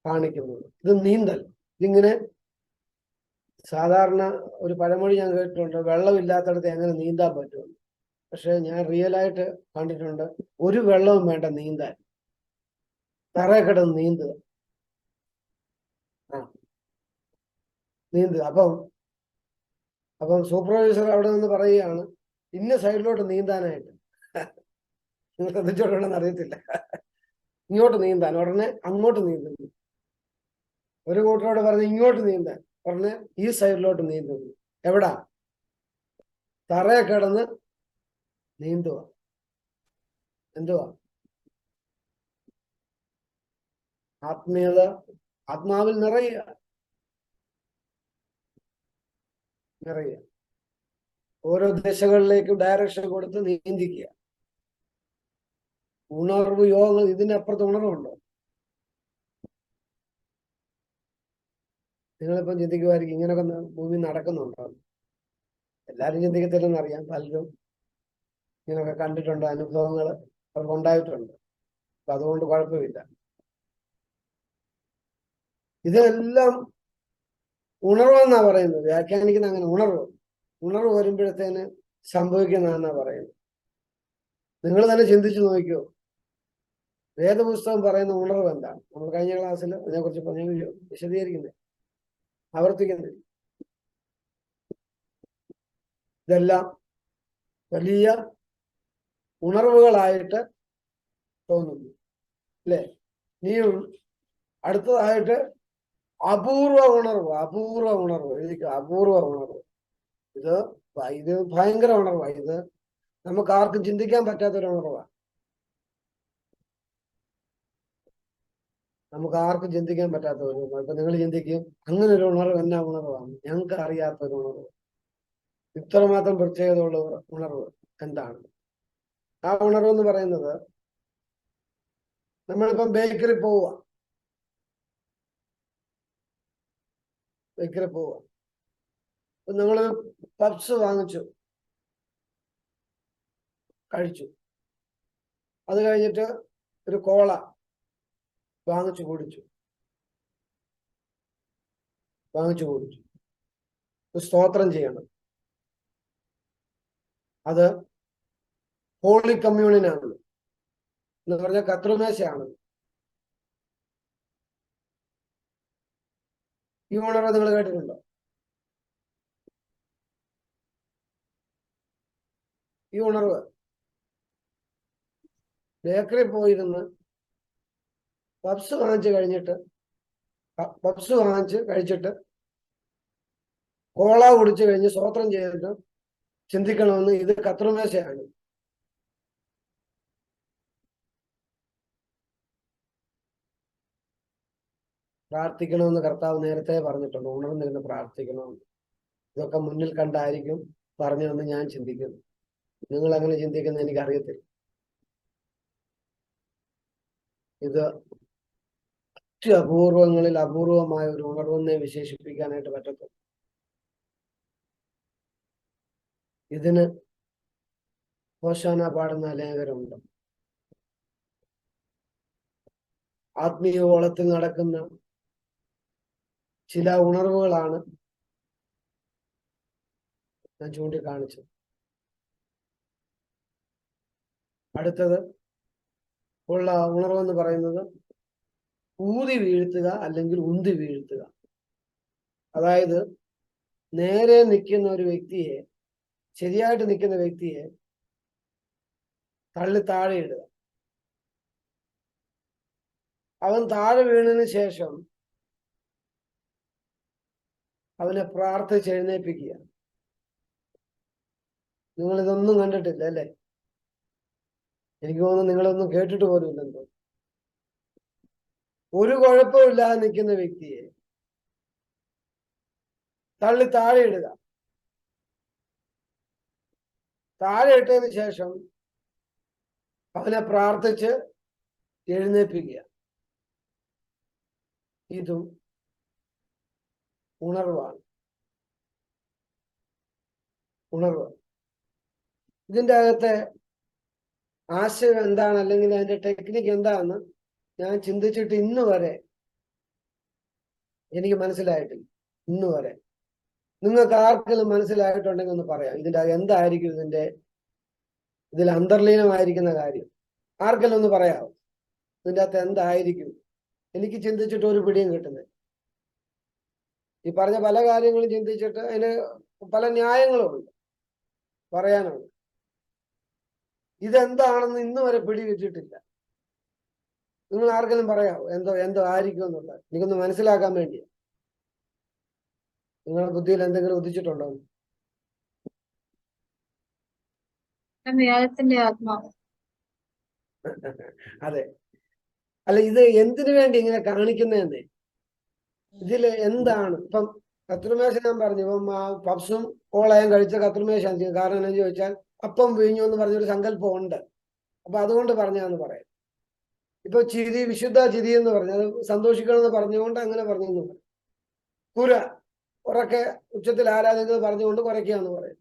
കാണിക്കുന്നത്. ഇത് നീന്തൽ. ഇതിങ്ങനെ സാധാരണ ഒരു പഴമൊഴി ഞാൻ കേട്ടിട്ടുണ്ട്, വെള്ളമില്ലാത്തടത്ത് എങ്ങനെ നീന്താൻ പറ്റും. പക്ഷെ ഞാൻ റിയലായിട്ട് കണ്ടിട്ടുണ്ട്, ഒരു വെള്ളവും വേണ്ട നീന്താൻ. തറയെ കിടന്ന് നീന്തുക. നീന്തുക. അപ്പം സൂപ്പർവൈസർ അവിടെ നിന്ന് പറയുകയാണ് ഇന്ന സൈഡിലോട്ട് നീന്താനായിട്ട്. നിങ്ങൾ ശ്രദ്ധിച്ചോണ്ടെന്ന് അറിയത്തില്ല. ഇങ്ങോട്ട് നീന്താൻ ഉടനെ അങ്ങോട്ട് നീന്തുന്നു. ഒരു കൂട്ടരോട് പറഞ്ഞ് ഇങ്ങോട്ട് നീന്താൻ ഉടനെ ഈ സൈഡിലോട്ട് നീന്തുന്നു. എവിടാ? തറയെ കിടന്ന് നീന്തുക. എന്തുവാ? ആത്മീയത ആത്മാവിൽ നിറയുക. ഓരോ ദിശകളിലേക്കും ഡയറക്ഷൻ കൊടുത്ത് നീന്തിക്കുക. ഉണർവ് യോഗങ്ങൾ ഇതിനപ്പുറത്ത് ഉണർവുണ്ടോ? നിങ്ങളിപ്പം ചിന്തിക്കുമായിരിക്കും ഇങ്ങനൊക്കെ ഭൂമി നടക്കുന്നുണ്ടോ? എല്ലാവരും ചിന്തിക്കത്തില്ലെന്നറിയാം. പലരും ഇങ്ങനൊക്കെ കണ്ടിട്ടുണ്ട്, അനുഭവങ്ങൾ അവർക്കുണ്ടായിട്ടുണ്ട്. അപ്പൊ അതുകൊണ്ട് കുഴപ്പമില്ല. ഇതെല്ലാം ഉണർവെന്നാ പറയുന്നത്. വ്യാഖ്യാനിക്കുന്ന അങ്ങനെ ഉണർവ് വരുമ്പോഴത്തേന് സംഭവിക്കുന്നതെന്നാ പറയുന്നത്. നിങ്ങൾ തന്നെ ചിന്തിച്ചു നോക്കിയോ, വേദപുസ്തകം പറയുന്ന ഉണർവ് എന്താണ്? നമ്മൾ കഴിഞ്ഞ ക്ലാസ്സിൽ അതിനെക്കുറിച്ച് പറഞ്ഞു വിശദീകരിക്കുന്നത്, ആവർത്തിക്കുന്നത്. ഇതെല്ലാം വലിയ ഉണർവുകളായിട്ട് തോന്നുന്നു, അല്ലേ? ഇനിയും അടുത്തതായിട്ട് അപൂർവ ഉണർവ്. അപൂർവ ഉണർവ്. ഇത് ഭയങ്കര ഉണർവാണ്. ഇത് നമുക്ക് ആർക്കും ചിന്തിക്കാൻ പറ്റാത്തൊരു ഉണർവാണ്. നമുക്ക് ആർക്കും ചിന്തിക്കാൻ പറ്റാത്ത ഒരു ഉണർവ്. ഇപ്പൊ നിങ്ങൾ ചിന്തിക്കും അങ്ങനെ ഒരു ഉണർവ് എന്നാ ഉണർവാണ്? ഞങ്ങൾക്ക് അറിയാത്തൊരു ഉണർവ്, ഇത്രമാത്രം പ്രത്യേകതയുള്ള ഉണർവ് എന്താണ്? ആ ഉണർവ് എന്ന് പറയുന്നത്, നമ്മളിപ്പം ബേക്കറി പോവുക. നിങ്ങൾ പപ്സ് വാങ്ങിച്ചു, കഴിച്ചു. അത് കഴിഞ്ഞിട്ട് ഒരു കോള വാങ്ങിച്ചു കുടിച്ചു. സ്തോത്രം ചെയ്യണം. അത് ഹോളി കമ്മ്യൂണിനാണ് എന്ന് പറഞ്ഞാൽ കർത്തൃമേശയാണ്. ഈ ഉണർവ് നിങ്ങൾ കേട്ടിട്ടുണ്ടോ? ഈ ഉണർവ് ബേക്കറി പോയിരുന്ന് പപ്സ് വാങ്ങിച്ച് കഴിച്ചിട്ട് കോള കുടിച്ചു കഴിഞ്ഞ് സ്തോത്രം ചെയ്തിട്ട് ചിന്തിക്കണമെന്ന്, ഇത് കർത്തൃമേശയാണ്. പ്രാർത്ഥിക്കണമെന്ന് കർത്താവ് നേരത്തെ പറഞ്ഞിട്ടുണ്ട്. ഉണർന്നിരുന്ന് പ്രാർത്ഥിക്കണമെന്ന്. ഇതൊക്കെ മുന്നിൽ കണ്ടായിരിക്കും പറഞ്ഞതെന്ന് ഞാൻ ചിന്തിക്കുന്നു. നിങ്ങൾ അങ്ങനെ ചിന്തിക്കുന്ന എനിക്കറിയത്തില്ല. ഇത് അപൂർവങ്ങളിൽ അപൂർവമായ ഒരു ഉണർവെന്നെ വിശേഷിപ്പിക്കാനായിട്ട് പറ്റത്തുള്ളൂ. ഇതിന് ഹോശാന പാടുന്ന ലേഖനമുണ്ട്. ആത്മീയ ഓളത്തിൽ നടക്കുന്ന ചില ഉണർവുകളാണ് ഞാൻ ചൂണ്ടിക്കാണിച്ചത്. അടുത്തത് ഉള്ള ഉണർവെന്ന് പറയുന്നത് ഊതി വീഴ്ത്തുക അല്ലെങ്കിൽ ഉന്തി വീഴ്ത്തുക. അതായത് നേരെ നിൽക്കുന്ന ഒരു വ്യക്തിയെ, ശരിയായിട്ട് നിൽക്കുന്ന വ്യക്തിയെ തള്ളി താഴെ ഇടുക. അവൻ താഴെ വീണതിന് ശേഷം അവനെ പ്രാർത്ഥിച്ച് എഴുന്നേൽപ്പിക്കുക. നിങ്ങൾ ഇതൊന്നും കണ്ടിട്ടില്ല അല്ലേ? എനിക്ക് തോന്നുന്നു നിങ്ങളൊന്നും കേട്ടിട്ട് പോലും ഇല്ലെന്തോ. ഒരു കുഴപ്പമില്ലാതെ നിൽക്കുന്ന വ്യക്തിയെ തള്ളി താഴെ ഇടുക. താഴെ ഇട്ടതിന് ശേഷം അവനെ പ്രാർത്ഥിച്ച് എഴുന്നേൽപ്പിക്കുക. ഇതും ഉണർവാണ്. ഉണർവ്. ഇതിൻ്റെ അകത്തെ ആശയം എന്താണ്, അല്ലെങ്കിൽ അതിന്റെ ടെക്നിക്ക് എന്താണെന്ന് ഞാൻ ചിന്തിച്ചിട്ട് ഇന്ന് വരെ എനിക്ക് മനസ്സിലായിട്ടില്ല. ഇന്ന് വരെ നിങ്ങൾക്ക് ആർക്കെങ്കിലും മനസ്സിലായിട്ടുണ്ടെങ്കിൽ ഒന്ന് പറയാം. ഇതിന്റെ എന്തായിരിക്കും ഇതിൽ അന്തർലീനമായിരിക്കുന്ന കാര്യം ആർക്കെങ്കിലും ഒന്ന് പറയാമോ? ഇതിൻ്റെ അകത്ത് എന്തായിരിക്കും? എനിക്ക് ചിന്തിച്ചിട്ട് ഒരു പിടിയും കിട്ടുന്നത്. ഈ പറഞ്ഞ പല കാര്യങ്ങളും ചിന്തിച്ചിട്ട് അതിന് പല ന്യായങ്ങളുമുണ്ട്, പറയാനുണ്ട്. ഇതെന്താണെന്ന് ഇന്ന് വരെ പിടി കിട്ടിയിട്ടില്ല. നിങ്ങൾ ആർക്കെങ്കിലും പറയാമോ എന്തോ ആയിരിക്കും എന്നുള്ളത്? എനിക്കൊന്ന് മനസ്സിലാക്കാൻ വേണ്ടി. നിങ്ങളുടെ ബുദ്ധിയിൽ എന്തെങ്കിലും ഉദിച്ചിട്ടുണ്ടോ? ആത്മാവ്. അതെ. അല്ല, ഇത് എന്തിനു വേണ്ടി ഇങ്ങനെ കാണിക്കുന്നതെന്നേ? ഇതില് എന്താണ്? ഇപ്പം കത്രിമേശ ഞാൻ പറഞ്ഞു, ഇപ്പം പപ്സും കോളയും കഴിച്ച കത്രിമേശ. കാരണം എന്താണെന്ന് ചോദിച്ചാൽ അപ്പം വീഞ്ഞു എന്ന് പറഞ്ഞൊരു സങ്കല്പം ഉണ്ട്. അപ്പൊ അതുകൊണ്ട് പറഞ്ഞാന്ന് പറയാം. ഇപ്പൊ ചിരി, വിശുദ്ധ ചിരി എന്ന് പറഞ്ഞു, അത് സന്തോഷിക്കണമെന്ന് പറഞ്ഞുകൊണ്ട് അങ്ങനെ പറഞ്ഞു. കുര ഉറക്കെ ഉച്ചത്തിൽ ആരാധന പറഞ്ഞുകൊണ്ട് കുറയ്ക്കുകയെന്ന് പറയും.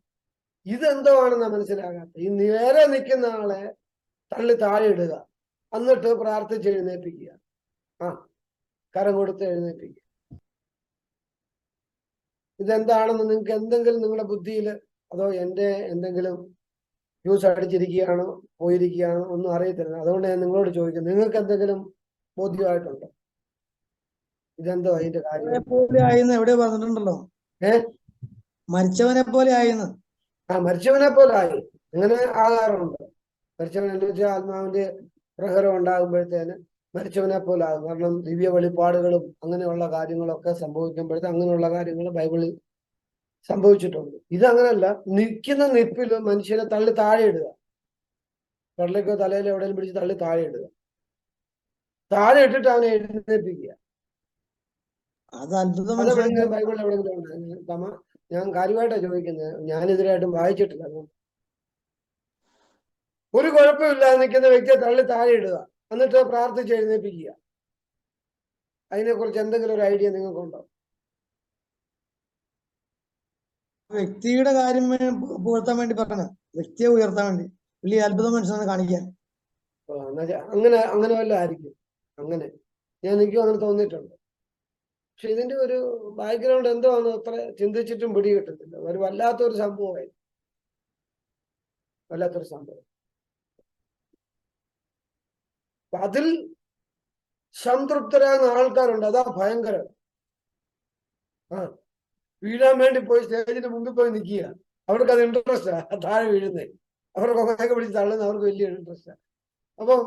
ഇതെന്തോ ആണെന്നാ മനസ്സിലാകാത്ത. ഈ നേരെ നിൽക്കുന്ന ആളെ തള്ളി താഴെ ഇടുക, എന്നിട്ട് പ്രാർത്ഥിച്ച് എഴുന്നേൽപ്പിക്കുക. കരം കൊടുത്ത് എഴുന്നേൽപ്പിക്കുക. ഇതെന്താണെന്ന് നിങ്ങൾക്ക് എന്തെങ്കിലും നിങ്ങളുടെ ബുദ്ധിയിൽ, അതോ എൻ്റെ എന്തെങ്കിലും ജ്യൂസ് അടിച്ചിരിക്കുകയാണോ, പോയിരിക്കുകയാണോ ഒന്നും അറിയത്തില്ല. അതുകൊണ്ട് ഞാൻ നിങ്ങളോട് ചോദിക്കുന്നു, നിങ്ങൾക്ക് എന്തെങ്കിലും ബോധ്യമായിട്ടുണ്ടോ? ഇതെന്തോ അതിന്റെ കാര്യം? പോലെ ആയിന്ന് എവിടെ പറഞ്ഞിട്ടുണ്ടല്ലോ? മരിച്ചവനെ പോലെ ആയിന്ന്. മരിച്ചവനെ പോലെ ആയി. അങ്ങനെ ആകാറുണ്ട്. മരിച്ചവൻ എന്ന് വെച്ചാൽ ആത്മാവിന്റെ പ്രഹരം ഉണ്ടാകുമ്പോഴത്തേന് മരിച്ചവനെ പോലെ ആകും. കാരണം ദിവ്യ വെളിപ്പാടുകളും അങ്ങനെയുള്ള കാര്യങ്ങളൊക്കെ സംഭവിക്കുമ്പോഴത്തെ അങ്ങനെയുള്ള കാര്യങ്ങൾ ബൈബിളിൽ സംഭവിച്ചിട്ടുണ്ട്. ഇതങ്ങനല്ല. നിൽക്കുന്ന നിപ്പിൽ മനുഷ്യനെ തള്ളി താഴെ ഇടുക. കടലേക്കോ തലയിലോ എവിടെയും പിടിച്ച് തള്ളി താഴെ ഇടുക. താഴെ ഇട്ടിട്ട് അവനെ എഴുന്നേൽപ്പിക്കുക. അതെവിടെയെങ്കിലും ബൈബിളിൽ എവിടെയെങ്കിലും ഉണ്ട്? ഞാൻ കാര്യമായിട്ടാണ് ചോദിക്കുന്നത്. ഞാനിതിനായിട്ടും വായിച്ചിട്ടില്ല. ഒരു കുഴപ്പമില്ലാതെ നിൽക്കുന്ന വ്യക്തിയെ തള്ളി താഴെ ഇടുക, എന്നിട്ട് പ്രാർത്ഥിച്ച് എഴുന്നേൽപ്പിക്കുക. അതിനെക്കുറിച്ച് എന്തെങ്കിലും ഒരു ഐഡിയ നിങ്ങൾക്കുണ്ടോ? വ്യക്തിയുടെ കാര്യം പുകഴ്ത്താൻ വേണ്ടി പറഞ്ഞ, വ്യക്തിയെ ഉയർത്താൻ വേണ്ടി, വലിയ അത്ഭുത മനുഷ്യനെ കാണിക്കാൻ. അങ്ങനെ വല്ല ആയിരിക്കും. അങ്ങനെ എനിക്കും അങ്ങനെ തോന്നിയിട്ടുണ്ട്. പക്ഷെ ഇതിന്റെ ഒരു ബാക്ക്ഗ്രൗണ്ട് എന്തോ ആണ് അത്ര ചിന്തിച്ചിട്ടും പിടി കിട്ടുന്നില്ല. ഒരു വല്ലാത്തൊരു സംഭവമായി, വല്ലാത്തൊരു സംഭവം. അതിൽ സംതൃപ്തരാകുന്ന ആൾക്കാരുണ്ട്. അതാ ഭയങ്കരം. വീഴാൻ വേണ്ടി പോയി സ്റ്റേജിന്റെ മുമ്പിൽ പോയി നിൽക്കുക. അവർക്ക് അത് ഇൻട്രസ്റ്റാ. താഴെ വീഴുന്നേ അവർക്ക് ഒക്കെ പിടിച്ച് തള്ളുന്ന അവർക്ക് വലിയ ഇൻട്രസ്റ്റാ. അപ്പം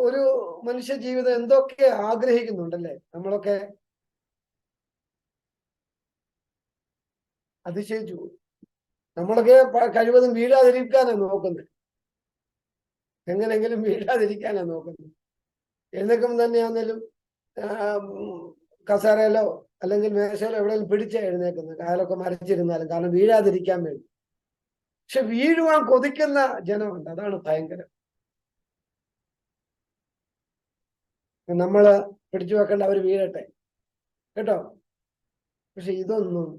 ഒരു മനുഷ്യ ജീവിതം എന്തൊക്കെ ആഗ്രഹിക്കുന്നുണ്ടല്ലേ നമ്മളൊക്കെ. അതിശയിച്ചു. നമ്മളൊക്കെ കഴിവതും വീഴാതിരിക്കാനാണ് നോക്കുന്നത്. എങ്ങനെങ്കിലും വീഴാതിരിക്കാനാണ് നോക്കുന്നത്. എഴുന്നേൽക്കുമ്പോൾ തന്നെയാണെങ്കിലും കസേരയിലോ അല്ലെങ്കിൽ മേശയിലോ എവിടെയെങ്കിലും പിടിച്ചാ എഴുന്നേക്കുന്നത്, കാലൊക്കെ മരച്ചിരുന്നാലും, കാരണം വീഴാതിരിക്കാൻ വേണ്ടി. പക്ഷെ വീഴുവാൻ കൊതിക്കുന്ന ജനമുണ്ട്. അതാണ് ഭയങ്കരം. നമ്മള് പിടിച്ചു വെക്കേണ്ട, അവർ വീഴട്ടെ കേട്ടോ. പക്ഷെ ഇതൊന്നും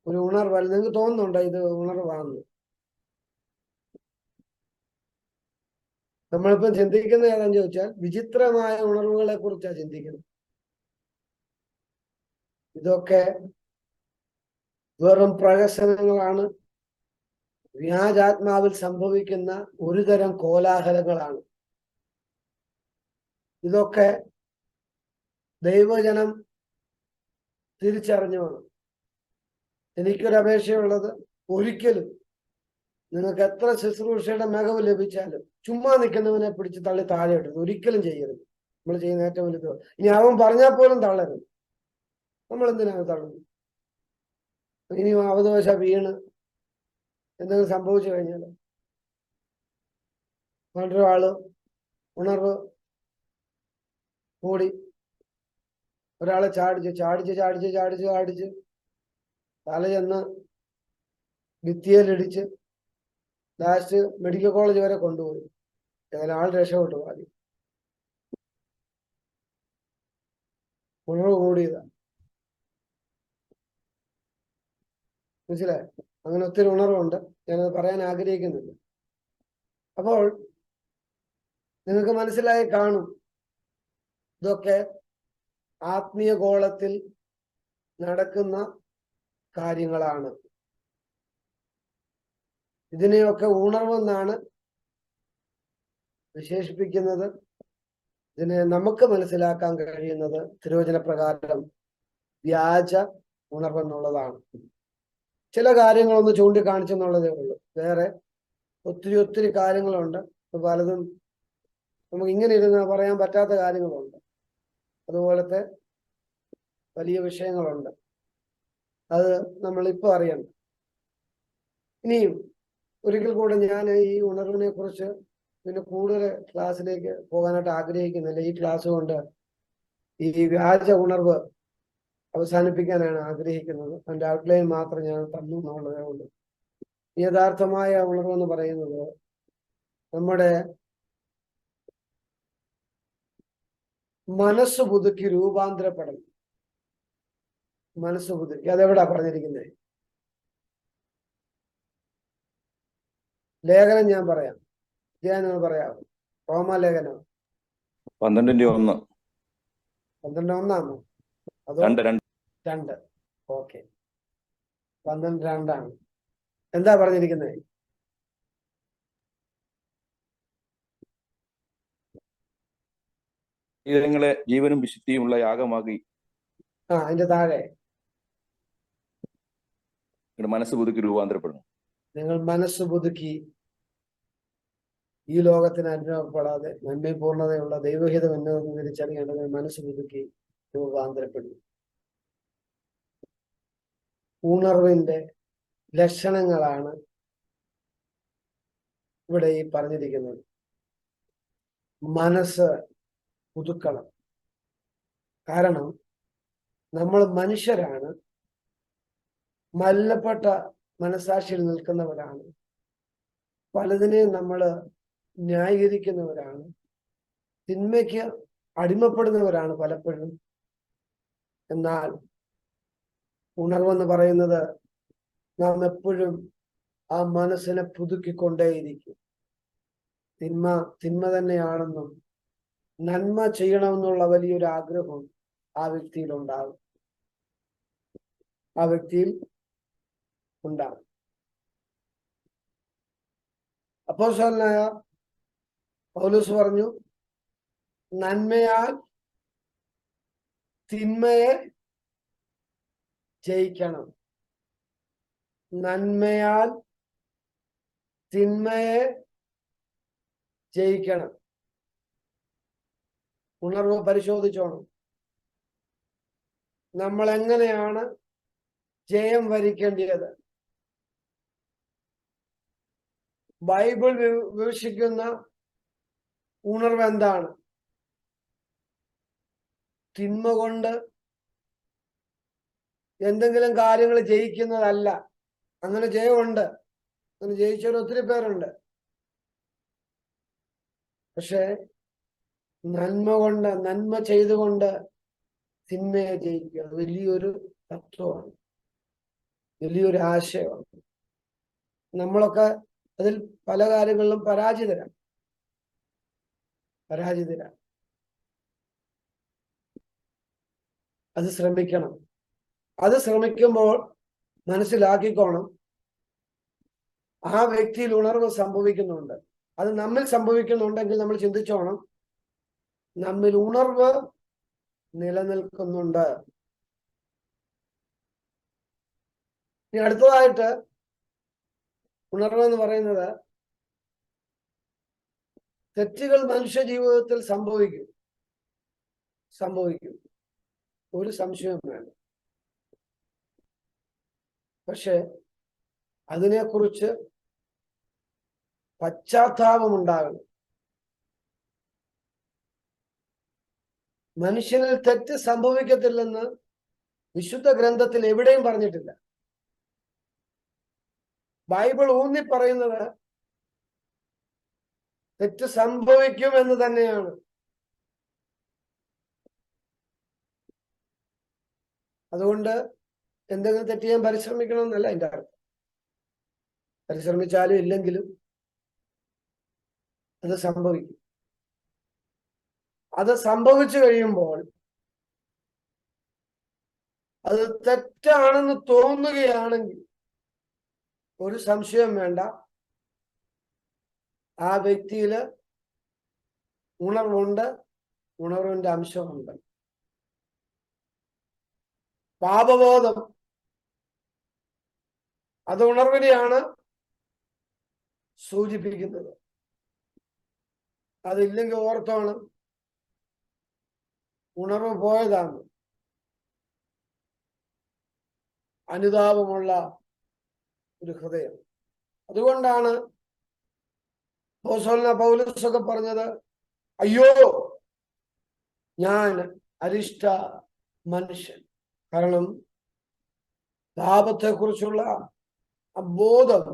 ഒരു ഉണർവല്ല. നിങ്ങൾക്ക് തോന്നുന്നുണ്ടോ ഇത് ഉണർവാണെന്ന്? നമ്മളിപ്പം ചിന്തിക്കുന്നത് ഏതാണെന്ന് ചോദിച്ചാൽ വിചിത്രമായ ഉണർവുകളെ കുറിച്ചാണ് ചിന്തിക്കുന്നത്. ഇതൊക്കെ വെറും പ്രഹസനങ്ങളാണ്. വ്യാജാത്മാവിൽ സംഭവിക്കുന്ന ഒരു തരം കോലാഹലങ്ങളാണ്. ഇതൊക്കെ ദൈവജനം തിരിച്ചറിഞ്ഞു വേണം. എനിക്കൊരു അപേക്ഷയുള്ളത്, ഒരിക്കലും നിങ്ങൾക്ക് എത്ര ശുശ്രൂഷയുടെ മികവ് ലഭിച്ചാലും ചുമ്മാ നിൽക്കുന്നവനെ പിടിച്ച് തള്ളി താഴെ ഇട്ടത് ഒരിക്കലും ചെയ്യരുത്. നമ്മൾ ചെയ്യുന്ന ഏറ്റവും വലിയ ഇനി അവൻ പറഞ്ഞാൽ പോലും തള്ളരുത്. നമ്മൾ എന്തിനാണ് തള്ളുന്നത്? ഇനി അവധവശ വീണ് എന്തെങ്കിലും സംഭവിച്ചു കഴിഞ്ഞാൽ മറ്റൊരാള് ഉണർവ് കൂടി ഒരാളെ ചാടിച്ച് തല ചെന്ന് ഭിത്തിയിലിടിച്ച് ലാസ്റ്റ് മെഡിക്കൽ കോളേജ് വരെ കൊണ്ടുപോയി. ഏതായാലും ആൾ രക്ഷപ്പെട്ടു. ആദ്യം ഉണർവ് കൂടിയതാ. മനസ്സിലായി? അങ്ങനെ ഒത്തിരി ഉണർവുണ്ട്. ഞാനത് പറയാൻ ആഗ്രഹിക്കുന്നില്ല. അപ്പോൾ നിങ്ങൾക്ക് മനസ്സിലായി കാണും, ഇതൊക്കെ ആത്മീയ ഗോളത്തിൽ നടക്കുന്ന കാര്യങ്ങളാണ്. ഇതിനെയൊക്കെ ഉണർവെന്നാണ് വിശേഷിപ്പിക്കുന്നത്. ഇതിനെ നമുക്ക് മനസ്സിലാക്കാൻ കഴിയുന്നത് തിരുവചന പ്രകാരം വ്യാജ ഉണർവെന്നുള്ളതാണ്. ചില കാര്യങ്ങളൊന്ന് ചൂണ്ടിക്കാണിച്ചെന്നുള്ളതേ ഉള്ളൂ. വേറെ ഒത്തിരി കാര്യങ്ങളുണ്ട്. പലതും നമുക്ക് ഇങ്ങനെ ഇരുന്ന് പറയാൻ പറ്റാത്ത കാര്യങ്ങളുണ്ട്. അതുപോലത്തെ വലിയ വിഷയങ്ങളുണ്ട്. അത് നമ്മളിപ്പോൾ അറിയണം. ഇനിയും ഒരിക്കൽ കൂടെ ഞാൻ ഈ ഉണർവിനെ കുറിച്ച് പിന്നെ കൂടുതൽ ക്ലാസ്സിലേക്ക് പോകാനായിട്ട് ആഗ്രഹിക്കുന്നില്ല. ഈ ക്ലാസ് കൊണ്ട് ഈ വ്യാജ ഉണർവ് അവസാനിപ്പിക്കാനാണ് ആഗ്രഹിക്കുന്നത്. അതിൻ്റെ ഔട്ട്ലൈൻ മാത്രം ഞാൻ തന്നു എന്നുള്ളതേ ഉള്ളൂ. യഥാർത്ഥമായ ഉണർവെന്ന് പറയുന്നത് നമ്മുടെ മനസ്സ് പുതുക്കി രൂപാന്തരപ്പെടണം. മനസ്സ് പുതുക്കി അതെവിടാ പറഞ്ഞിരിക്കുന്നത്? ലേഖനം ഞാൻ പറയാം. നിങ്ങൾ പറയാം. റോമാലേഖനം 12:1. 12:1 അതോ 2? ഓക്കെ, 12:2. എന്താ പറഞ്ഞിരിക്കുന്നത്? നിങ്ങളെ ജീവനും വിശുദ്ധിയുമുള്ള യാഗമാക്കി അതിന്റെ താഴെ മനസ്സ് പുതുക്കി രൂപാന്തരപ്പെടുന്നു. നിങ്ങൾ മനസ്സ് പുതുക്കി ഈ ലോകത്തിന് അനുഭവപ്പെടാതെ നന്മ പൂർണ്ണതയുള്ള ദൈവഹിതം എന്നതെന്ന് തിരിച്ചറിയേണ്ടത് മനസ്സ് പുതുക്കി രൂപാന്തരപ്പെടുന്നു. ഉണർവിന്റെ ലക്ഷണങ്ങളാണ് ഇവിടെ ഈ പറഞ്ഞിരിക്കുന്നത്. മനസ്സ് പുതുക്കണം. കാരണം നമ്മൾ മനുഷ്യരാണ്, മല്ലപ്പെട്ട മനസാക്ഷിയിൽ നിൽക്കുന്നവരാണ്, പലതിനെയും നമ്മൾ ന്യായീകരിക്കുന്നവരാണ്, തിന്മയ്ക്ക് അടിമപ്പെടുന്നവരാണ് പലപ്പോഴും. എന്നാൽ ഉണർവെന്ന് പറയുന്നത് നാം എപ്പോഴും ആ മനസ്സിനെ പുതുക്കിക്കൊണ്ടേയിരിക്കും. തിന്മ തന്നെയാണെന്നും നന്മ ചെയ്യണമെന്നുള്ള വലിയൊരു ആഗ്രഹം ആ വ്യക്തിയിൽ ഉണ്ടാകും. അപ്പോസ്തലനായ പൗലോസ് പറഞ്ഞു, നന്മയാൽ തിന്മയെ ജയിക്കണം. നന്മയാൽ തിന്മയെ ജയിക്കണം. ഉണർവ് പരിശോധിച്ചോണം. നമ്മൾ എങ്ങനെയാണ് ജയം വരിക്കേണ്ടത്? ബൈബിൾ വിവക്ഷിക്കുന്ന ഉണർവ് എന്താണ്? തിന്മ കൊണ്ട് എന്തെങ്കിലും കാര്യങ്ങൾ ജയിക്കുന്നതല്ല. അങ്ങനെ ജയമുണ്ട്, അങ്ങനെ ജയിച്ചവർ ഒത്തിരി പേരുണ്ട്. പക്ഷെ നന്മ ചെയ്തുകൊണ്ട് തിന്മയെ ജയിക്കുക വലിയൊരു തത്വമാണ്, വലിയൊരു ആശയമാണ്. നമ്മളൊക്കെ അതിൽ പല കാര്യങ്ങളിലും പരാജിതരാണ്. അത് ശ്രമിക്കണം. അത് ശ്രമിക്കുമ്പോൾ മനസ്സിലാക്കിക്കോണം, ആ വ്യക്തിയിൽ ഉണർവ് സംഭവിക്കുന്നുണ്ട്. അത് നമ്മിൽ സംഭവിക്കുന്നുണ്ടെങ്കിൽ നമ്മൾ ചിന്തിച്ചോണം, നമ്മിൽ ഉണർവ് നിലനിൽക്കുന്നുണ്ട്. ഇനി അടുത്തതായിട്ട് ഉണർവ് എന്ന് പറയുന്നത് തെറ്റുകൾ മനുഷ്യ ജീവിതത്തിൽ സംഭവിക്കും, ഒരു സംശയവും വേണ്ട. പക്ഷെ അതിനെക്കുറിച്ച് പശ്ചാത്താപമുണ്ടാകണം. മനുഷ്യനിൽ തെറ്റ് സംഭവിക്കത്തില്ലെന്ന് വിശുദ്ധ ഗ്രന്ഥത്തിൽ എവിടെയും പറഞ്ഞിട്ടില്ല. ബൈബിൾ ഊന്നി പറയുന്നത് തെറ്റ് സംഭവിക്കും എന്ന് തന്നെയാണ്. അതുകൊണ്ട് എന്തെങ്കിലും തെറ്റ് ചെയ്യാൻ പരിശ്രമിക്കണമെന്നല്ല എൻ്റെ അർത്ഥം. പരിശ്രമിച്ചാലും ഇല്ലെങ്കിലും അത് സംഭവിക്കും. അത് സംഭവിച്ചു കഴിയുമ്പോൾ അത് തെറ്റാണെന്ന് തോന്നുകയാണെങ്കിൽ ഒരു സംശയം വേണ്ട, ആ വ്യക്തിയില് ഉണർവുണ്ട്, ഉണർവിന്റെ അംശമുണ്ട്. പാപബോധം അത് ഉണർവിനെയാണ് സൂചിപ്പിക്കുന്നത്. അതില്ലെങ്കിൽ ഓർത്തോണം, ഉണർവ് പോയതാണ്. അനുതാപമുള്ള ഒരു ഹൃദയം. അതുകൊണ്ടാണ് അപ്പോസ്തലനായ പൗലോസൊക്കെ പറഞ്ഞത്, അയ്യോ ഞാൻ അരിഷ്ട മനുഷ്യൻ. കാരണം പാപത്തെക്കുറിച്ചുള്ള ബോധം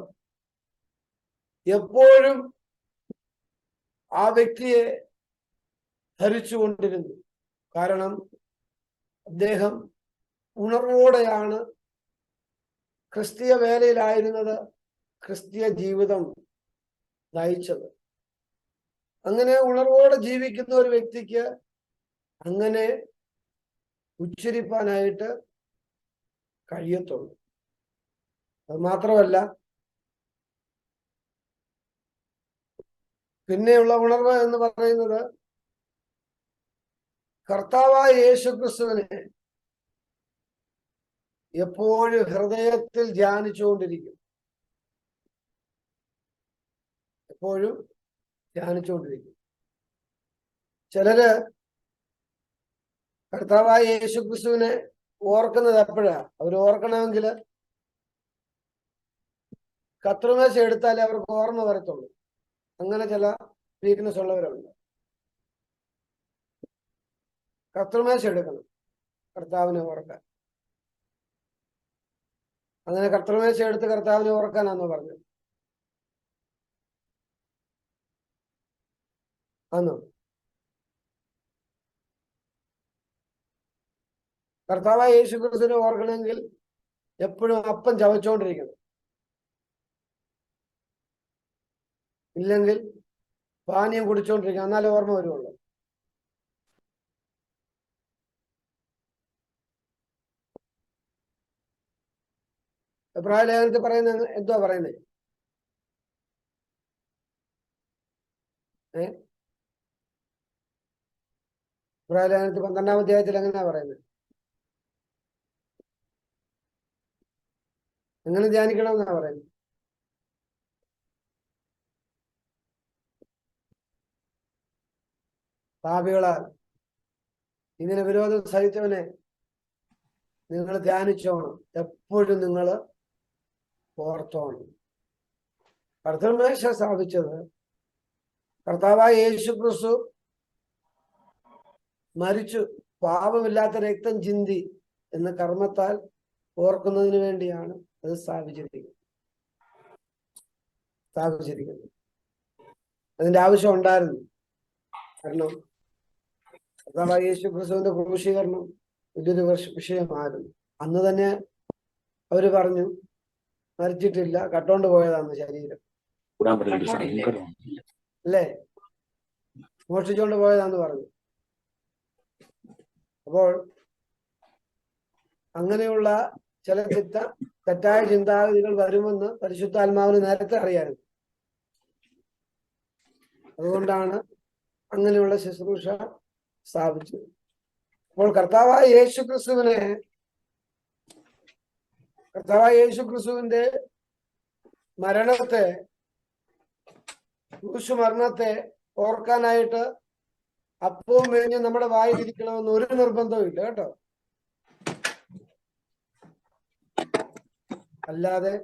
എപ്പോഴും ആ വ്യക്തിയെ ധരിച്ചുകൊണ്ടിരുന്നു. കാരണം അദ്ദേഹം ഉണർവോടെയാണ് ക്രിസ്തീയ വേലയിലായിരുന്നത്, ക്രിസ്തീയ ജീവിതം നയിച്ചത്. അങ്ങനെ ഉണർവോടെ ജീവിക്കുന്ന ഒരു വ്യക്തിക്ക് അങ്ങനെ ഉച്ചരിപ്പാനായിട്ട് കഴിയത്തുള്ളൂ. അത് മാത്രമല്ല, പിന്നെയുള്ള ഉണർവ് എന്ന് പറയുന്നത് കർത്താവായ യേശുക്രിസ്തുവിനെ എപ്പോഴും ഹൃദയത്തിൽ ധ്യാനിച്ചുകൊണ്ടിരിക്കും. എപ്പോഴും ധ്യാനിച്ചുകൊണ്ടിരിക്കും. ചിലര് കർത്താവായ യേശുക്രിസ്തുവിനെ ഓർക്കുന്നത് എപ്പോഴാ? അവർ ഓർക്കണമെങ്കിൽ കത്രിമേശ എടുത്താലേ അവർക്ക് ഓർമ്മ വരത്തുള്ളൂ. അങ്ങനെ ചില വീക്ക്നെസ് ഉള്ളവരുണ്ട്. കത്രിമേശ എടുക്കണം കർത്താവിനെ ഓർക്കാൻ. അങ്ങനെ കർത്തൃമേശ എടുത്ത് കർത്താവിനെ ഓർക്കാനാന്ന് പറഞ്ഞത്. ആന്നോ? കർത്താവായ യേശുക്രിസ്തുവിനെ ഓർക്കണമെങ്കിൽ എപ്പോഴും അപ്പം ചവച്ചുകൊണ്ടിരിക്കണം. ഇല്ലെങ്കിൽ പാനീയം കുടിച്ചോണ്ടിരിക്കണം, എന്നാലേ ഓർമ്മ വരുള്ളൂ. എബ്രായ ലേഖനത്തിൽ പറയുന്നത് എന്തുവാ പറയുന്നത്? എബ്രായ ലേഖനത്തിൽ 12-ാം അധ്യായത്തിൽ എങ്ങനെയാ പറയുന്നത്? എങ്ങനെ ധ്യാനിക്കണമെന്നാ പറയുന്നത്? പാപികളാൽ ഇങ്ങനെ വിരോധം സഹിച്ചവനെ നിങ്ങൾ ധ്യാനിച്ചോണം, എപ്പോഴും നിങ്ങൾ ഓർത്തോണം. കർത്തൃമേശ സ്ഥാപിച്ചത് കർത്താവായ യേശുക്രിസ്തു മരിച്ചു പാപമില്ലാത്ത രക്തം ചിന്തി എന്ന കർമ്മത്താൽ ഓർക്കുന്നതിന് വേണ്ടിയാണ് അത് സ്ഥാപിച്ചിരിക്കുന്നത്. അതിന്റെ ആവശ്യം ഉണ്ടായിരുന്നു. കാരണം കർത്താവായ യേശുക്രിസ്തുവിന്റെ ക്രൂശീകരണം വലിയൊരു വിഷയമായിരുന്നു. അന്ന് തന്നെ അവര് പറഞ്ഞു മരിച്ചിട്ടില്ല, കട്ടോണ്ട് പോയതാണ് ശരീരം, അല്ലേ? മോഷ്ടിച്ചോണ്ട് പോയതാന്ന് പറഞ്ഞു. അപ്പോൾ അങ്ങനെയുള്ള ചില തെറ്റായ ചിന്താഗതികൾ വരുമെന്ന് പരിശുദ്ധാത്മാവിന് നേരത്തെ അറിയായിരുന്നു. അതുകൊണ്ടാണ് അങ്ങനെയുള്ള ശുശ്രൂഷ സ്ഥാപിച്ചത്. അപ്പോൾ കർത്താവായ യേശുക്രിസ്തുവിന്റെ മരണത്തെ, ക്രൂശുമരണത്തെ ഓർക്കാനായിട്ട് അപ്പവും മേഞ്ഞ് നമ്മുടെ വായിലിരിക്കണമെന്ന് ഒരു നിർബന്ധവും ഇല്ല കേട്ടോ. അല്ലാതെ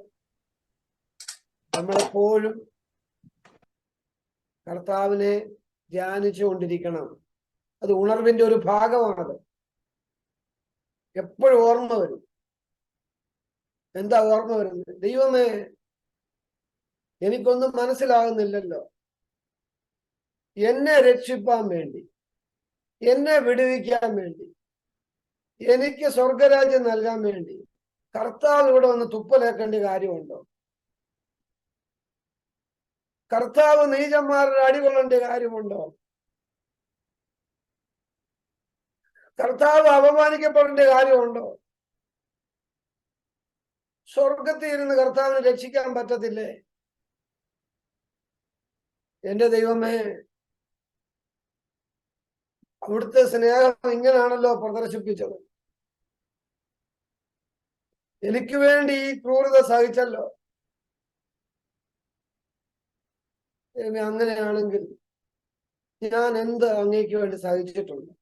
നമ്മളെപ്പോഴും കർത്താവിനെ ധ്യാനിച്ചു കൊണ്ടിരിക്കണം. അത് ഉണർവിന്റെ ഒരു ഭാഗമാണത്. എപ്പോഴും ഓർമ്മ വരും. എന്താ ഓർമ്മ വരുന്നത്? ദൈവമേ, എനിക്കൊന്നും മനസ്സിലാകുന്നില്ലല്ലോ. എന്നെ രക്ഷിപ്പാൻ വേണ്ടി, എന്നെ വിടുവിക്കാൻ വേണ്ടി, എനിക്ക് സ്വർഗരാജ്യം നൽകാൻ വേണ്ടി കർത്താവ് ഇവിടെ വന്ന് തുപ്പലേക്കേണ്ട കാര്യമുണ്ടോ? കർത്താവ് നീചന്മാരുടെ അടികൊള്ളേണ്ട കാര്യമുണ്ടോ? കർത്താവ് അപമാനിക്കപ്പെടേണ്ട കാര്യമുണ്ടോ? സ്വർഗത്തിൽ ഇരുന്ന് കർത്താവിനെ രക്ഷിക്കാൻ പറ്റത്തില്ലേ? എന്റെ ദൈവമേ, അവിടുത്തെ സ്നേഹം ഇങ്ങനാണല്ലോ പ്രദർശിപ്പിച്ചത്. എനിക്ക് വേണ്ടി ഈ ക്രൂരത സഹിച്ചല്ലോ. അങ്ങനെയാണെങ്കിൽ ഞാൻ എന്ത് അങ്ങേക്ക് വേണ്ടി സഹിച്ചിട്ടുണ്ട്?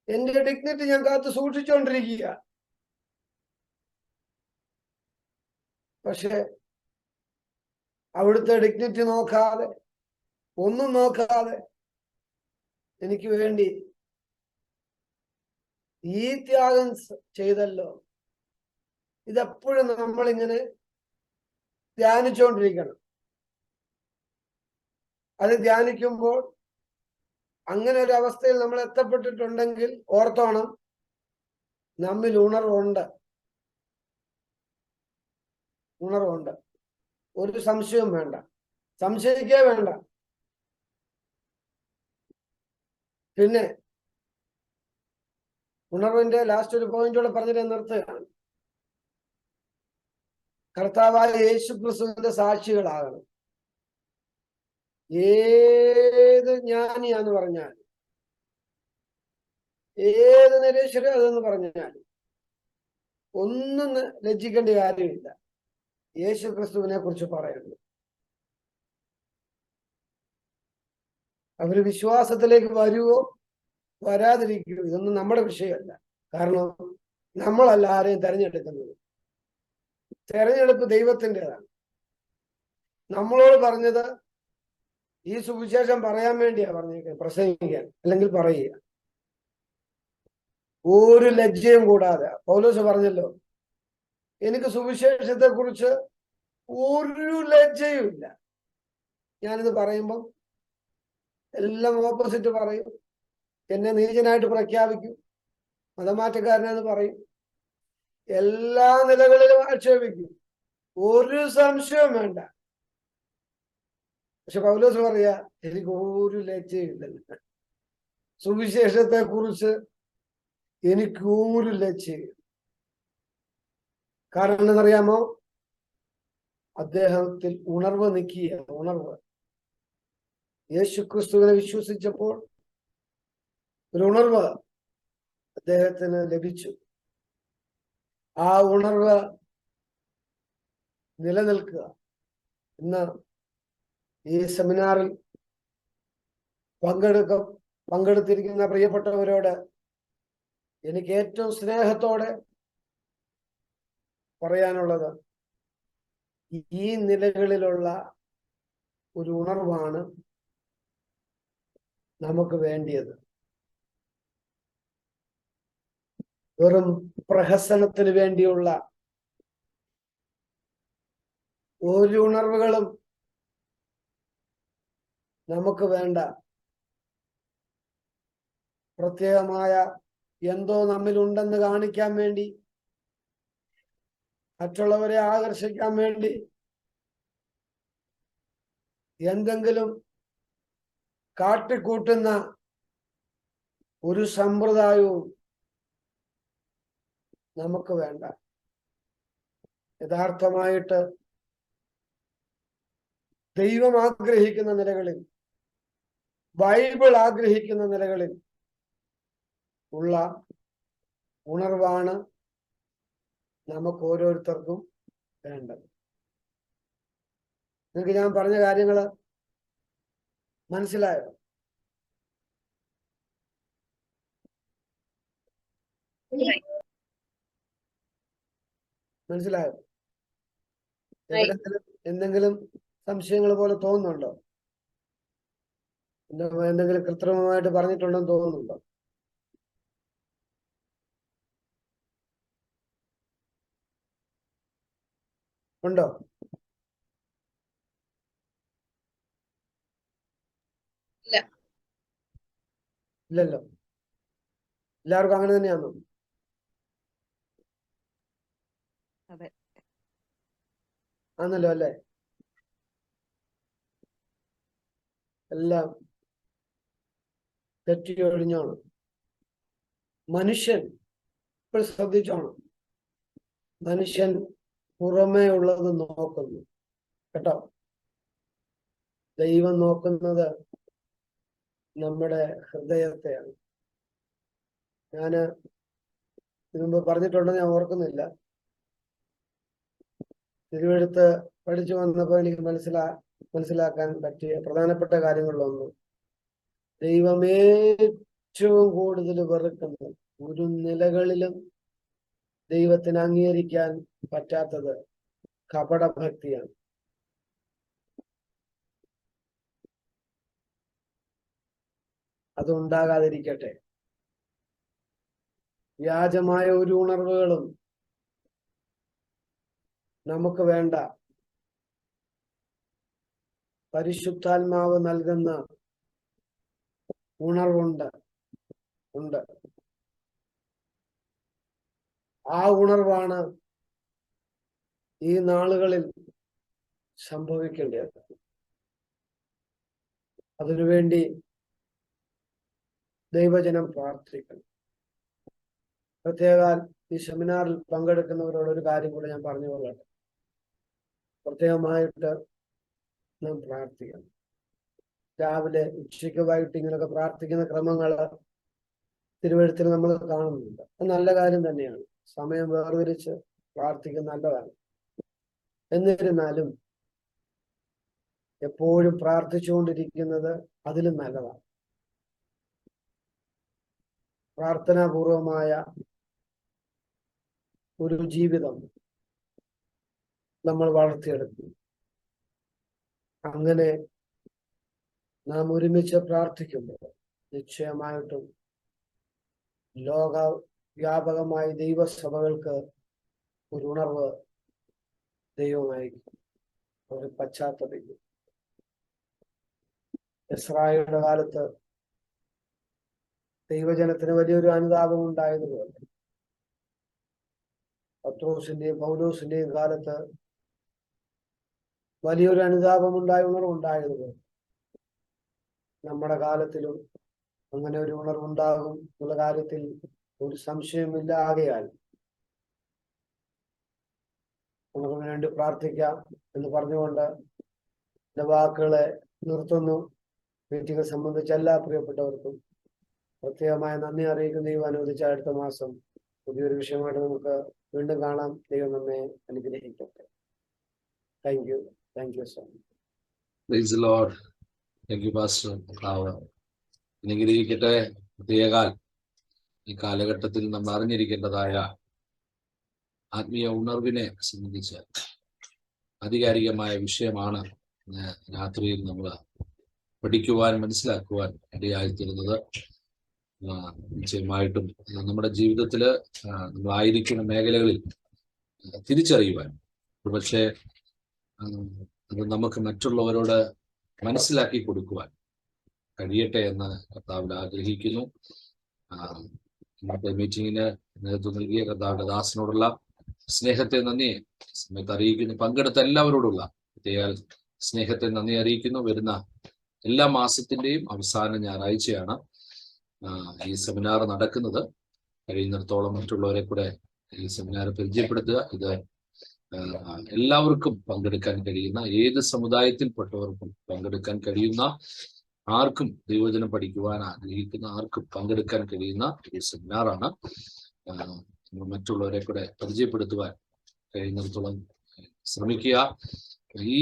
എന്റെ ഡിഗ്നിറ്റി ഞാൻ കാത്തു സൂക്ഷിച്ചുകൊണ്ടിരിക്കുക. പക്ഷെ അവിടുത്തെ ഡിഗ്നിറ്റി നോക്കാതെ, ഒന്നും നോക്കാതെ എനിക്ക് വേണ്ടി ഈ ത്യാഗം ചെയ്തല്ലോ. ഇതെപ്പോഴും നമ്മളിങ്ങനെ ധ്യാനിച്ചുകൊണ്ടിരിക്കണം. അത് ധ്യാനിക്കുമ്പോൾ അങ്ങനെ ഒരു അവസ്ഥയിൽ നമ്മൾ എത്തപ്പെട്ടിട്ടുണ്ടെങ്കിൽ ഓർത്തോണം, നമ്മിൽ ഉണർവുണ്ട്. ഒരു സംശയവും വേണ്ട, സംശയിക്കേ വേണ്ട. പിന്നെ ഉണർവിന്റെ ലാസ്റ്റ് ഒരു പോയിന്റോടെ പറഞ്ഞിട്ട് നിർത്തുകയാണ്. കർത്താവായ യേശു ക്രിസ്തുവിന്റെ സാക്ഷികളാകണം. ഏത് ജ്ഞാനിയാന്ന് പറഞ്ഞാൽ, ഏത് നിരീശ്വര അതെന്ന് പറഞ്ഞാൽ ഒന്നും ലജ്ജിക്കേണ്ട കാര്യമില്ല. യേശു ക്രിസ്തുവിനെ കുറിച്ച് പറയുന്നു. അവര് വിശ്വാസത്തിലേക്ക് വരുവോ വരാതിരിക്കുവോ ഇതൊന്നും നമ്മുടെ വിഷയമല്ല. കാരണം നമ്മളല്ല ആരെയും തെരഞ്ഞെടുക്കുന്നത്. തെരഞ്ഞെടുപ്പ് ദൈവത്തിൻ്റെതാണ്. നമ്മളോട് പറഞ്ഞത് ഈ സുവിശേഷം പറയാൻ വേണ്ടിയാ പറഞ്ഞേക്കുന്നത്, പ്രസംഗിക്കാൻ, അല്ലെങ്കിൽ പറയുക. ഒരു ലജ്ജയും കൂടാതെ. പൗലോസ് പറഞ്ഞല്ലോ, എനിക്ക് സുവിശേഷത്തെ കുറിച്ച് ഒരു ലജ്ജയും ഇല്ല. ഞാനിത് പറയുമ്പം എല്ലാം ഓപ്പോസിറ്റ് പറയും. എന്നെ നീചനായിട്ട് പ്രഖ്യാപിക്കും, മതമാറ്റക്കാരനെന്ന് പറയും, എല്ലാ നിലകളിലും ആക്ഷേപിക്കും. ഒരു സംശയവും വേണ്ട. പക്ഷെ പൗലോസ് പറയാ, എനിക്ക് ഒരു ലജ്ജയില്ല. സുവിശേഷത്തെ കുറിച്ച് എനിക്ക് ഒരു ലജ്ജയില്ല. കാരണം എന്നറിയാമോ? അദ്ദേഹത്തിൽ ഉണർവ് നിൽക്കുക. ഉണർവ്. യേശു ക്രിസ്തുവിനെ വിശ്വസിച്ചപ്പോൾ ഒരു ഉണർവ് അദ്ദേഹത്തിന് ലഭിച്ചു. ആ ഉണർവ് നിലനിൽക്കുക. ഇന്ന് ഈ സെമിനാറിൽ പങ്കെടുത്തിരിക്കുന്ന പ്രിയപ്പെട്ടവരോട് എനിക്ക് ഏറ്റവും സ്നേഹത്തോടെ പറയാനുള്ളത്, ഈ നിലകളിലുള്ള ഒരു ഉണർവാണ് നമുക്ക് വേണ്ടിയത്. വെറും പ്രഹസനത്തിന് വേണ്ടിയുള്ള ഒരു ഉണർവുകളും നമുക്ക് വേണ്ട. പ്രത്യേകമായ എന്തോ നമ്മിലുണ്ടെന്ന് കാണിക്കാൻ വേണ്ടി, മറ്റുള്ളവരെ ആകർഷിക്കാൻ വേണ്ടി എന്തെങ്കിലും കാട്ടിക്കൂട്ടുന്ന ഒരു സമ്പ്രദായവും നമുക്ക് വേണ്ട. യഥാർത്ഥമായിട്ട് ദൈവം ആഗ്രഹിക്കുന്ന നിലകളിൽ, ബൈബിൾ ആഗ്രഹിക്കുന്ന നിലകളിൽ ഉള്ള ഉണർവാണ് നമുക്ക് ഓരോരുത്തർക്കും വേണ്ടത്. നിങ്ങൾക്ക് ഞാൻ പറഞ്ഞ കാര്യങ്ങള് മനസ്സിലായോ? മനസ്സിലായോ? എന്തെങ്കിലും സംശയങ്ങൾ പോലെ തോന്നുന്നുണ്ടോ? എന്തെങ്കിലും കൃത്രിമമായിട്ട് പറഞ്ഞിട്ടുണ്ടെന്ന് തോന്നുന്നുണ്ടോ? ഉണ്ടോ? ഇല്ലല്ലോ. എല്ലാവർക്കും അങ്ങനെ തന്നെയാണോ? ആണല്ലോ അല്ലേ? എല്ലാം തെറ്റിയൊഴിഞ്ഞോണം. മനുഷ്യൻ ഇപ്പോൾ ശ്രദ്ധിച്ചോണം. മനുഷ്യൻ പുറമേ ഉള്ളത് നോക്കുന്നു കേട്ടോ. ദൈവം നോക്കുന്നത് നമ്മുടെ ഹൃദയത്തെയാണ്. ഞാന് മുമ്പ് പറഞ്ഞിട്ടുണ്ടെന്ന് ഞാൻ ഓർക്കുന്നില്ല. തിരുവെഴുത്ത് പഠിച്ചു വന്നപ്പോൾ എനിക്ക് മനസ്സിലാക്കാൻ പറ്റിയ പ്രധാനപ്പെട്ട കാര്യങ്ങളിലൊന്ന്, ദൈവം ഏറ്റവും കൂടുതൽ വെറുക്കുന്നത് ഒരു നിലകളിലും ദൈവത്തിന് അംഗീകരിക്കാൻ പറ്റാത്തത് കപടഭക്തിയാണ്. അതുണ്ടാകാതിരിക്കട്ടെ. വ്യാജമായ ഒരു ഉണർവുകളും നമുക്ക് വേണ്ട. പരിശുദ്ധാത്മാവ് നൽകുന്ന ഉണർവുണ്ട്. ആ ഉണർവാണ് ഈ നാളുകളിൽ സംഭവിക്കേണ്ടത്. അതിനുവേണ്ടി ദൈവജനം പ്രാർത്ഥിക്കണം. പ്രത്യേക ഈ സെമിനാറിൽ പങ്കെടുക്കുന്നവരോട് ഒരു കാര്യം കൂടെ ഞാൻ പറഞ്ഞു കൊള്ളട്ടെ. പ്രത്യേകമായിട്ട് നാം പ്രാർത്ഥിക്കണം. രാവിലെ, ഉച്ചയ്ക്ക്, വൈകിട്ട് ഇങ്ങനെയൊക്കെ പ്രാർത്ഥിക്കുന്ന ക്രമങ്ങള് തിരുവെഴുത്തിൽ നമ്മൾ കാണുന്നുണ്ട്. അത് നല്ല കാര്യം തന്നെയാണ്. സമയം വേർതിരിച്ച് പ്രാർത്ഥിക്കുന്നത് നല്ലതാണ്. എന്നിരുന്നാലും എപ്പോഴും പ്രാർത്ഥിച്ചുകൊണ്ടിരിക്കുന്നത് അതിലും നല്ലതാണ്. പ്രാർത്ഥനാപൂർവമായ ഒരു ജീവിതം നമ്മൾ വളർത്തിയെടുക്കും. അങ്ങനെ നാം ഒരുമിച്ച് പ്രാർത്ഥിക്കുമ്പോൾ നിശ്ചയമായിട്ടും ലോക വ്യാപകമായി ദൈവസഭകൾക്ക് ഒരു ഉണർവ് ദൈവമായിരിക്കും. ഒരു പശ്ചാത്തപിക്കും. ഇസ്രായേലിന്റെ കാലത്ത് ദൈവജനത്തിന് വലിയൊരു അനുതാപം ഉണ്ടായതുപോലെ പത്രോസിന്റെയും പൗലോസിന്റെയും കാലത്ത് വലിയൊരു അനുതാപം ഉണർവുണ്ടായതുപോലെ നമ്മുടെ കാലത്തിലും അങ്ങനെ ഒരു ഉണർവുണ്ടാകും എന്നുള്ള കാര്യത്തിൽ ഒരു സംശയമില്ല. ആകയാൽ ഉണർവിന് വേണ്ടി പ്രാർത്ഥിക്കാം എന്ന് പറഞ്ഞുകൊണ്ട് എന്റെ വാക്കുകളെ നിർത്തുന്നു. മീറ്റിംഗ് സംബന്ധിച്ച എല്ലാ പ്രിയപ്പെട്ടവർക്കും പ്രത്യേകമായ നന്ദി അറിയിക്കുന്ന ദൈവം അനുവദിച്ച അടുത്ത മാസം പുതിയൊരു വിഷയമായിട്ട് നമുക്ക് വീണ്ടും കാണാം. ദൈവം നമ്മെ അനുഗ്രഹിക്കട്ടെ. Thank you so much. Praise the Lord. Thank you, Pastor. അനുഗ്രഹിക്കട്ടെ. പ്രത്യേകാൽ ഈ കാലഘട്ടത്തിൽ നമ്മൾ അറിഞ്ഞിരിക്കേണ്ടതായ ആത്മീയ ഉണർവിനെ സംബന്ധിച്ച് ആധികാരികമായ വിഷയമാണ് രാത്രിയിൽ നമ്മൾ പഠിക്കുവാൻ, മനസ്സിലാക്കുവാൻ ഇടയായിത്തീരുന്നത്. നിശ്ചയമായിട്ടും നമ്മുടെ ജീവിതത്തില് നമ്മളായിരിക്കുന്ന മേഖലകളിൽ തിരിച്ചറിയുവാൻ, പക്ഷേ അത് നമുക്ക് മറ്റുള്ളവരോട് മനസ്സിലാക്കി കൊടുക്കുവാൻ കഴിയട്ടെ എന്ന് കർത്താവിൽ ആഗ്രഹിക്കുന്നു. ഇന്നത്തെ മീറ്റിങ്ങിന് നേതൃത്വം നൽകിയ കർത്താവിന്റെ ദാസനോടുള്ള സ്നേഹത്തെ നന്ദി സമയത്ത് അറിയിക്കുന്നു. പങ്കെടുത്ത എല്ലാവരോടുള്ള പ്രത്യേക സ്നേഹത്തെ നന്ദി അറിയിക്കുന്നു. വരുന്ന എല്ലാ മാസത്തിന്റെയും അവസാന ഞായറാഴ്ചയാണ് ഈ സെമിനാർ നടക്കുന്നത്. കഴിയുന്നിടത്തോളം മറ്റുള്ളവരെ കൂടെ ഈ സെമിനാർ പരിചയപ്പെടുത്തുക. ഇത് എല്ലാവർക്കും പങ്കെടുക്കാൻ കഴിയുന്ന, ഏത് സമുദായത്തിൽപ്പെട്ടവർക്കും പങ്കെടുക്കാൻ കഴിയുന്ന, ആർക്കും ദൈവവചനം പഠിക്കുവാൻ ആഗ്രഹിക്കുന്ന ആർക്കും പങ്കെടുക്കാൻ കഴിയുന്ന ഒരു സെമിനാറാണ്. നമ്മൾ മറ്റുള്ളവരെ കൂടെ പരിചയപ്പെടുത്തുവാൻ കഴിയുന്നിടത്തോളം ശ്രമിക്കുക. ഈ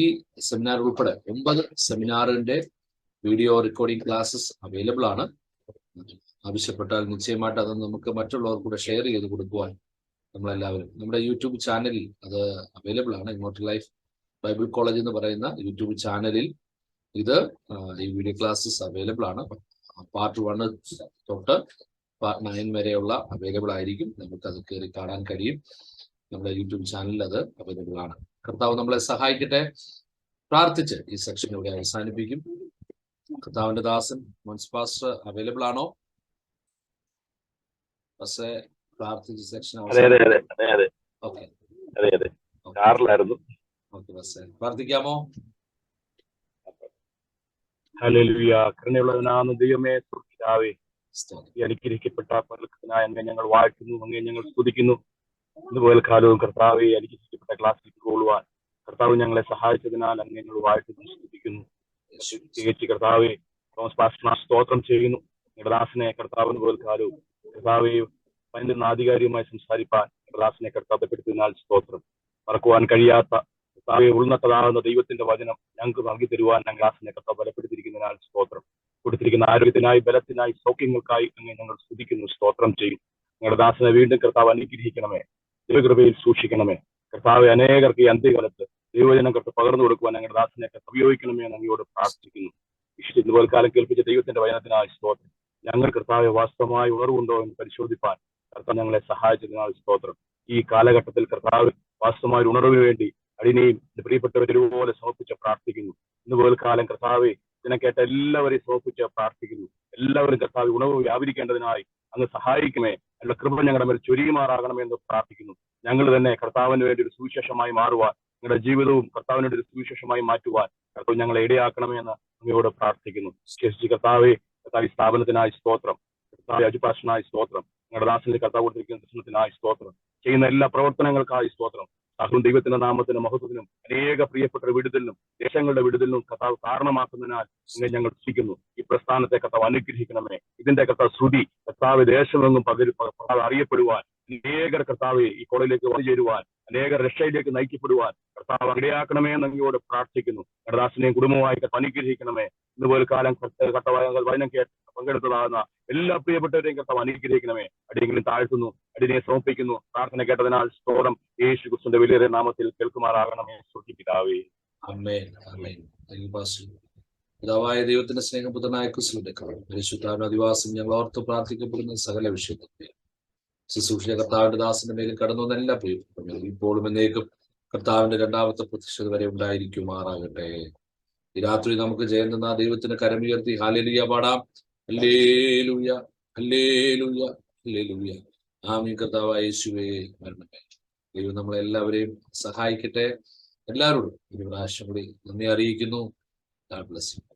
സെമിനാർ ഉൾപ്പെടെ 9 സെമിനാറിന്റെ വീഡിയോ റെക്കോർഡിംഗ് ക്ലാസ്സസ് അവൈലബിൾ ആണ്. ആവശ്യപ്പെട്ടാൽ നിശ്ചയമായിട്ട് അത് നമുക്ക് മറ്റുള്ളവർ കൂടെ ഷെയർ ചെയ്ത് കൊടുക്കുവാൻ നമ്മളെല്ലാവരും നമ്മുടെ യൂട്യൂബ് ചാനലിൽ അത് അവൈലബിൾ ആണ്. ഇമ്മോർട്ടൽ ലൈഫ് ബൈബിൾ കോളേജ് എന്ന് പറയുന്ന യൂട്യൂബ് ചാനലിൽ ഇത് ഈ വീഡിയോ ക്ലാസ്സസ് അവൈലബിൾ ആണ്. പാർട്ട് 1 തൊട്ട് പാർട്ട് 9 വരെയുള്ള അവൈലബിൾ ആയിരിക്കും. നമുക്കത് കയറി കാണാൻ കഴിയും. നമ്മുടെ യൂട്യൂബ് ചാനലിൽ അത് അവൈലബിൾ ആണ്. കർത്താവ് നമ്മളെ സഹായിക്കട്ടെ. പ്രാർത്ഥിച്ച് ഈ സെക്ഷൻ ഇവിടെ അവസാനിപ്പിക്കും. കർത്താവിന്റെ ദാസൻ മോൻസ് പാസ്റ്റർ അവൈലബിൾ ആണോ? പക്ഷേ പ്രാർത്ഥിച്ച് സെക്ഷൻ ഓക്കെ ഓക്കെ ബസ് പ്രാർത്ഥിക്കാമോ? ഹല്ലേലൂയ. കരുണയുള്ളവനാകുന്ന ദൈവമേ, പിതാവേ, ഈ അനുഗ്രഹിക്കപ്പെട്ട പകൽക്കാലത്തിനായി അങ്ങേ ഞങ്ങൾ വാഴ്ത്തുന്നു, അങ്ങേ ഞങ്ങൾ സ്തുതിക്കുന്നു. ഇതുപോലെ കാലവും കർത്താവെ അനുഗ്രഹിക്കപ്പെട്ട ക്ലാസ്സിൽ കൊള്ളുവാൻ കർത്താവ് ഞങ്ങളെ സഹായിച്ചതിനാൽ അങ്ങേ ഞങ്ങൾ വാഴ്ത്തുന്നു, സ്തുതിക്കുന്നു. പ്രത്യേകിച്ച് കർത്താവെ തോമസ് പാസ്റ്ററിന് സ്തോത്രം ചെയ്യുന്നു. നിങ്ങളുടെ ദാസനെ കർത്താവിന് പോലെ കാലവും കർത്താവെ അതിന്റെ ആധികാരികമായി സംസാരിപ്പാൻ നിങ്ങളുടെ ദാസനെ കർത്താവപ്പെടുത്തിയതിനാൽ സ്തോത്രം. മറക്കുവാൻ കഴിയാത്ത കർത്താവെ ഉൾനട്ടതാകുന്ന ദൈവത്തിന്റെ വചനം ഞങ്ങൾക്ക് നൽകി തരുവാൻ ഞങ്ങൾ ദാസനെ കർത്താവ് ബലപ്പെടുത്തിയിരിക്കുന്നതിനാൽ സ്തോത്രം. കൊടുത്തിരിക്കുന്ന ആരോഗ്യത്തിനായി, ബലത്തിനായി, സൗഖ്യങ്ങൾക്കായി അങ്ങ് ഞങ്ങൾ സ്തുതിക്കുന്നു, സ്തോത്രം ചെയ്യും. ഞങ്ങളുടെ ദാസനെ വീണ്ടും കർത്താവ് അനുഗ്രഹിക്കണമേ, ദൈവകൃപയിൽ സൂക്ഷിക്കണമേ. കർത്താവ് അനേകർക്ക് ഈ അന്ത്യകാലത്ത് ദൈവവചനം കർത്താവ് പകർന്നു കൊടുക്കുവാൻ ഞങ്ങളുടെ ദാസനെ ഉപയോഗിക്കണമേ എന്ന് അങ്ങയോട് പ്രാർത്ഥിക്കുന്നു. ഇതുപോലെ കാലം കേൾപ്പിച്ച ദൈവത്തിന്റെ വചനത്തിനായി സ്തോത്രം. ഞങ്ങൾ കർത്താവ് വാസ്തവമായി ഉണർവുണ്ടോ എന്ന് പരിശോധിപ്പാൻ കർത്താവ് ഞങ്ങളെ സഹായിച്ചതിനാൽ സ്തോത്രം. ഈ കാലഘട്ടത്തിൽ കർത്താവ് വാസ്തവമായ ഉണർവിന് വേണ്ടി അടിനെയും പ്രിയപ്പെട്ടവരെ ഒരുപോലെ സമർപ്പിച്ച് പ്രാർത്ഥിക്കുന്നു. ഇന്നുപോലെ കാലം കർത്താവെ ഇതിനെ കേട്ട എല്ലാവരെയും സമർപ്പിച്ച് പ്രാർത്ഥിക്കുന്നു. എല്ലാവരും കർത്താവ് ഉണർവ് വ്യാപരിക്കേണ്ടതിനായി അങ്ങ് സഹായിക്കുമേ. അതിനുള്ള കൃപ ഞങ്ങളുടെ മേൽ ചൊരിയുമാറാകണമെന്ന് പ്രാർത്ഥിക്കുന്നു. ഞങ്ങൾ തന്നെ കർത്താവിന് വേണ്ടി ഒരു സുവിശേഷമായി മാറുവാൻ, ഞങ്ങളുടെ ജീവിതവും കർത്താവിന് വേണ്ടി ഒരു സുവിശേഷമായി മാറ്റുവാൻ കർത്താവ് ഞങ്ങളെ ഇടയാക്കണമെന്ന് അങ്ങയോട് പ്രാർത്ഥിക്കുന്നു. കർത്താവെ, കർത്താവ് ഈ സ്ഥാപനത്തിനായി സ്തോത്രം. കർത്താവ് അജുപാഷനായി സ്തോത്രം. ഞങ്ങളുടെ ദാസന്റെ കർത്താവ് കൊടുത്തിരിക്കുന്ന ദർശനത്തിനായി സ്തോത്രം. ചെയ്യുന്ന എല്ലാ പ്രവർത്തനങ്ങൾക്കായി സ്തോത്രം. സഹും ദൈവത്തിന്റെ നാമത്തിനും മഹത്വത്തിനും അനേക പ്രിയപ്പെട്ട വിടുതലിനും ദേശങ്ങളുടെ വിടുതലിനും കർത്താവ് കാരണമാക്കുന്നതിനാൽ ഞങ്ങൾ സ്തുതിക്കുന്നു. ഈ പ്രസ്ഥാനത്തെ കർത്താവ് അനുഗ്രഹിക്കണമേ. ഇതിന്റെ കർത്താവ് ശ്രുതി കർത്താവ് ദേശമെങ്ങും അറിയപ്പെടുവാൻ, അനേകർ കർത്താവ് ഈ കോളേജിലേക്ക് വന്നു ചേരുവാൻ, അനേകർ രക്ഷയിലേക്ക് നയിക്കപ്പെടുവാൻ കർത്താവ് ഇടയാക്കണമേ എന്ന് അങ്ങയോട് പ്രാർത്ഥിക്കുന്നു. കർത്താവിനെയും കുടുംബമായി അനുഗ്രഹിക്കണമേ. ഇതുപോലെ കാലം കർത്താവ് വചനം കേട്ട് പങ്കെടുത്തതാകുന്ന എല്ലാ പ്രിയപ്പെട്ടവരെയും കർത്താവ് അനുഗ്രഹിക്കണമേ. അടിയെങ്കിലും താഴ്ത്തുന്നു, അടിനെ സമർപ്പിക്കുന്നു. പ്രാർത്ഥന കേട്ടതിനാൽ സ്തോത്രം. യേശു ക്രിസ്തുവിന്റെ വലിയ നാമത്തിൽ കേൾക്കുമാറാകണമേ. പിതാവേ, ആമേൻ. ആമേൻ. പിതാവായ ദൈവത്തിന്റെ സ്നേഹപുത്രനായ ക്രിസ്തുവിന്റെ പരിശുദ്ധാത്മാവിന്റെ അധിവാസം ഞങ്ങൾ ഓർത്ത് പ്രാർത്ഥിക്കപ്പെടുന്ന സകല വിഷയത്തെ ശുശ്രൂഷ കർത്താവിന്റെ ദാസന്റെ മേലും കടന്നു വന്ന എല്ലാ പ്രിയപ്പെട്ടവരും ഇപ്പോഴും എന്നേക്കും കർത്താവിന്റെ രണ്ടാമത്തെ പ്രത്യക്ഷത വരെ ഉണ്ടായിരിക്കുമാറാകട്ടെ. ഈ രാത്രി നമുക്ക് ജയം തന്ന ദൈവത്തിന് കരമുയർത്തി ഹല്ലേലൂയ പാടാം. ഹല്ലേലൂയ, ഹല്ലേലൂയ, ഹല്ലേലൂയ. ആമീൻ. കർത്താവായ യേശുവേ മരണമേ. ദൈവം നമ്മളെല്ലാവരെയും സഹായിക്കട്ടെ. എല്ലാവരോടും ഒരു പ്രാവശ്യം കൂടി നന്ദി അറിയിക്കുന്നു. God bless you.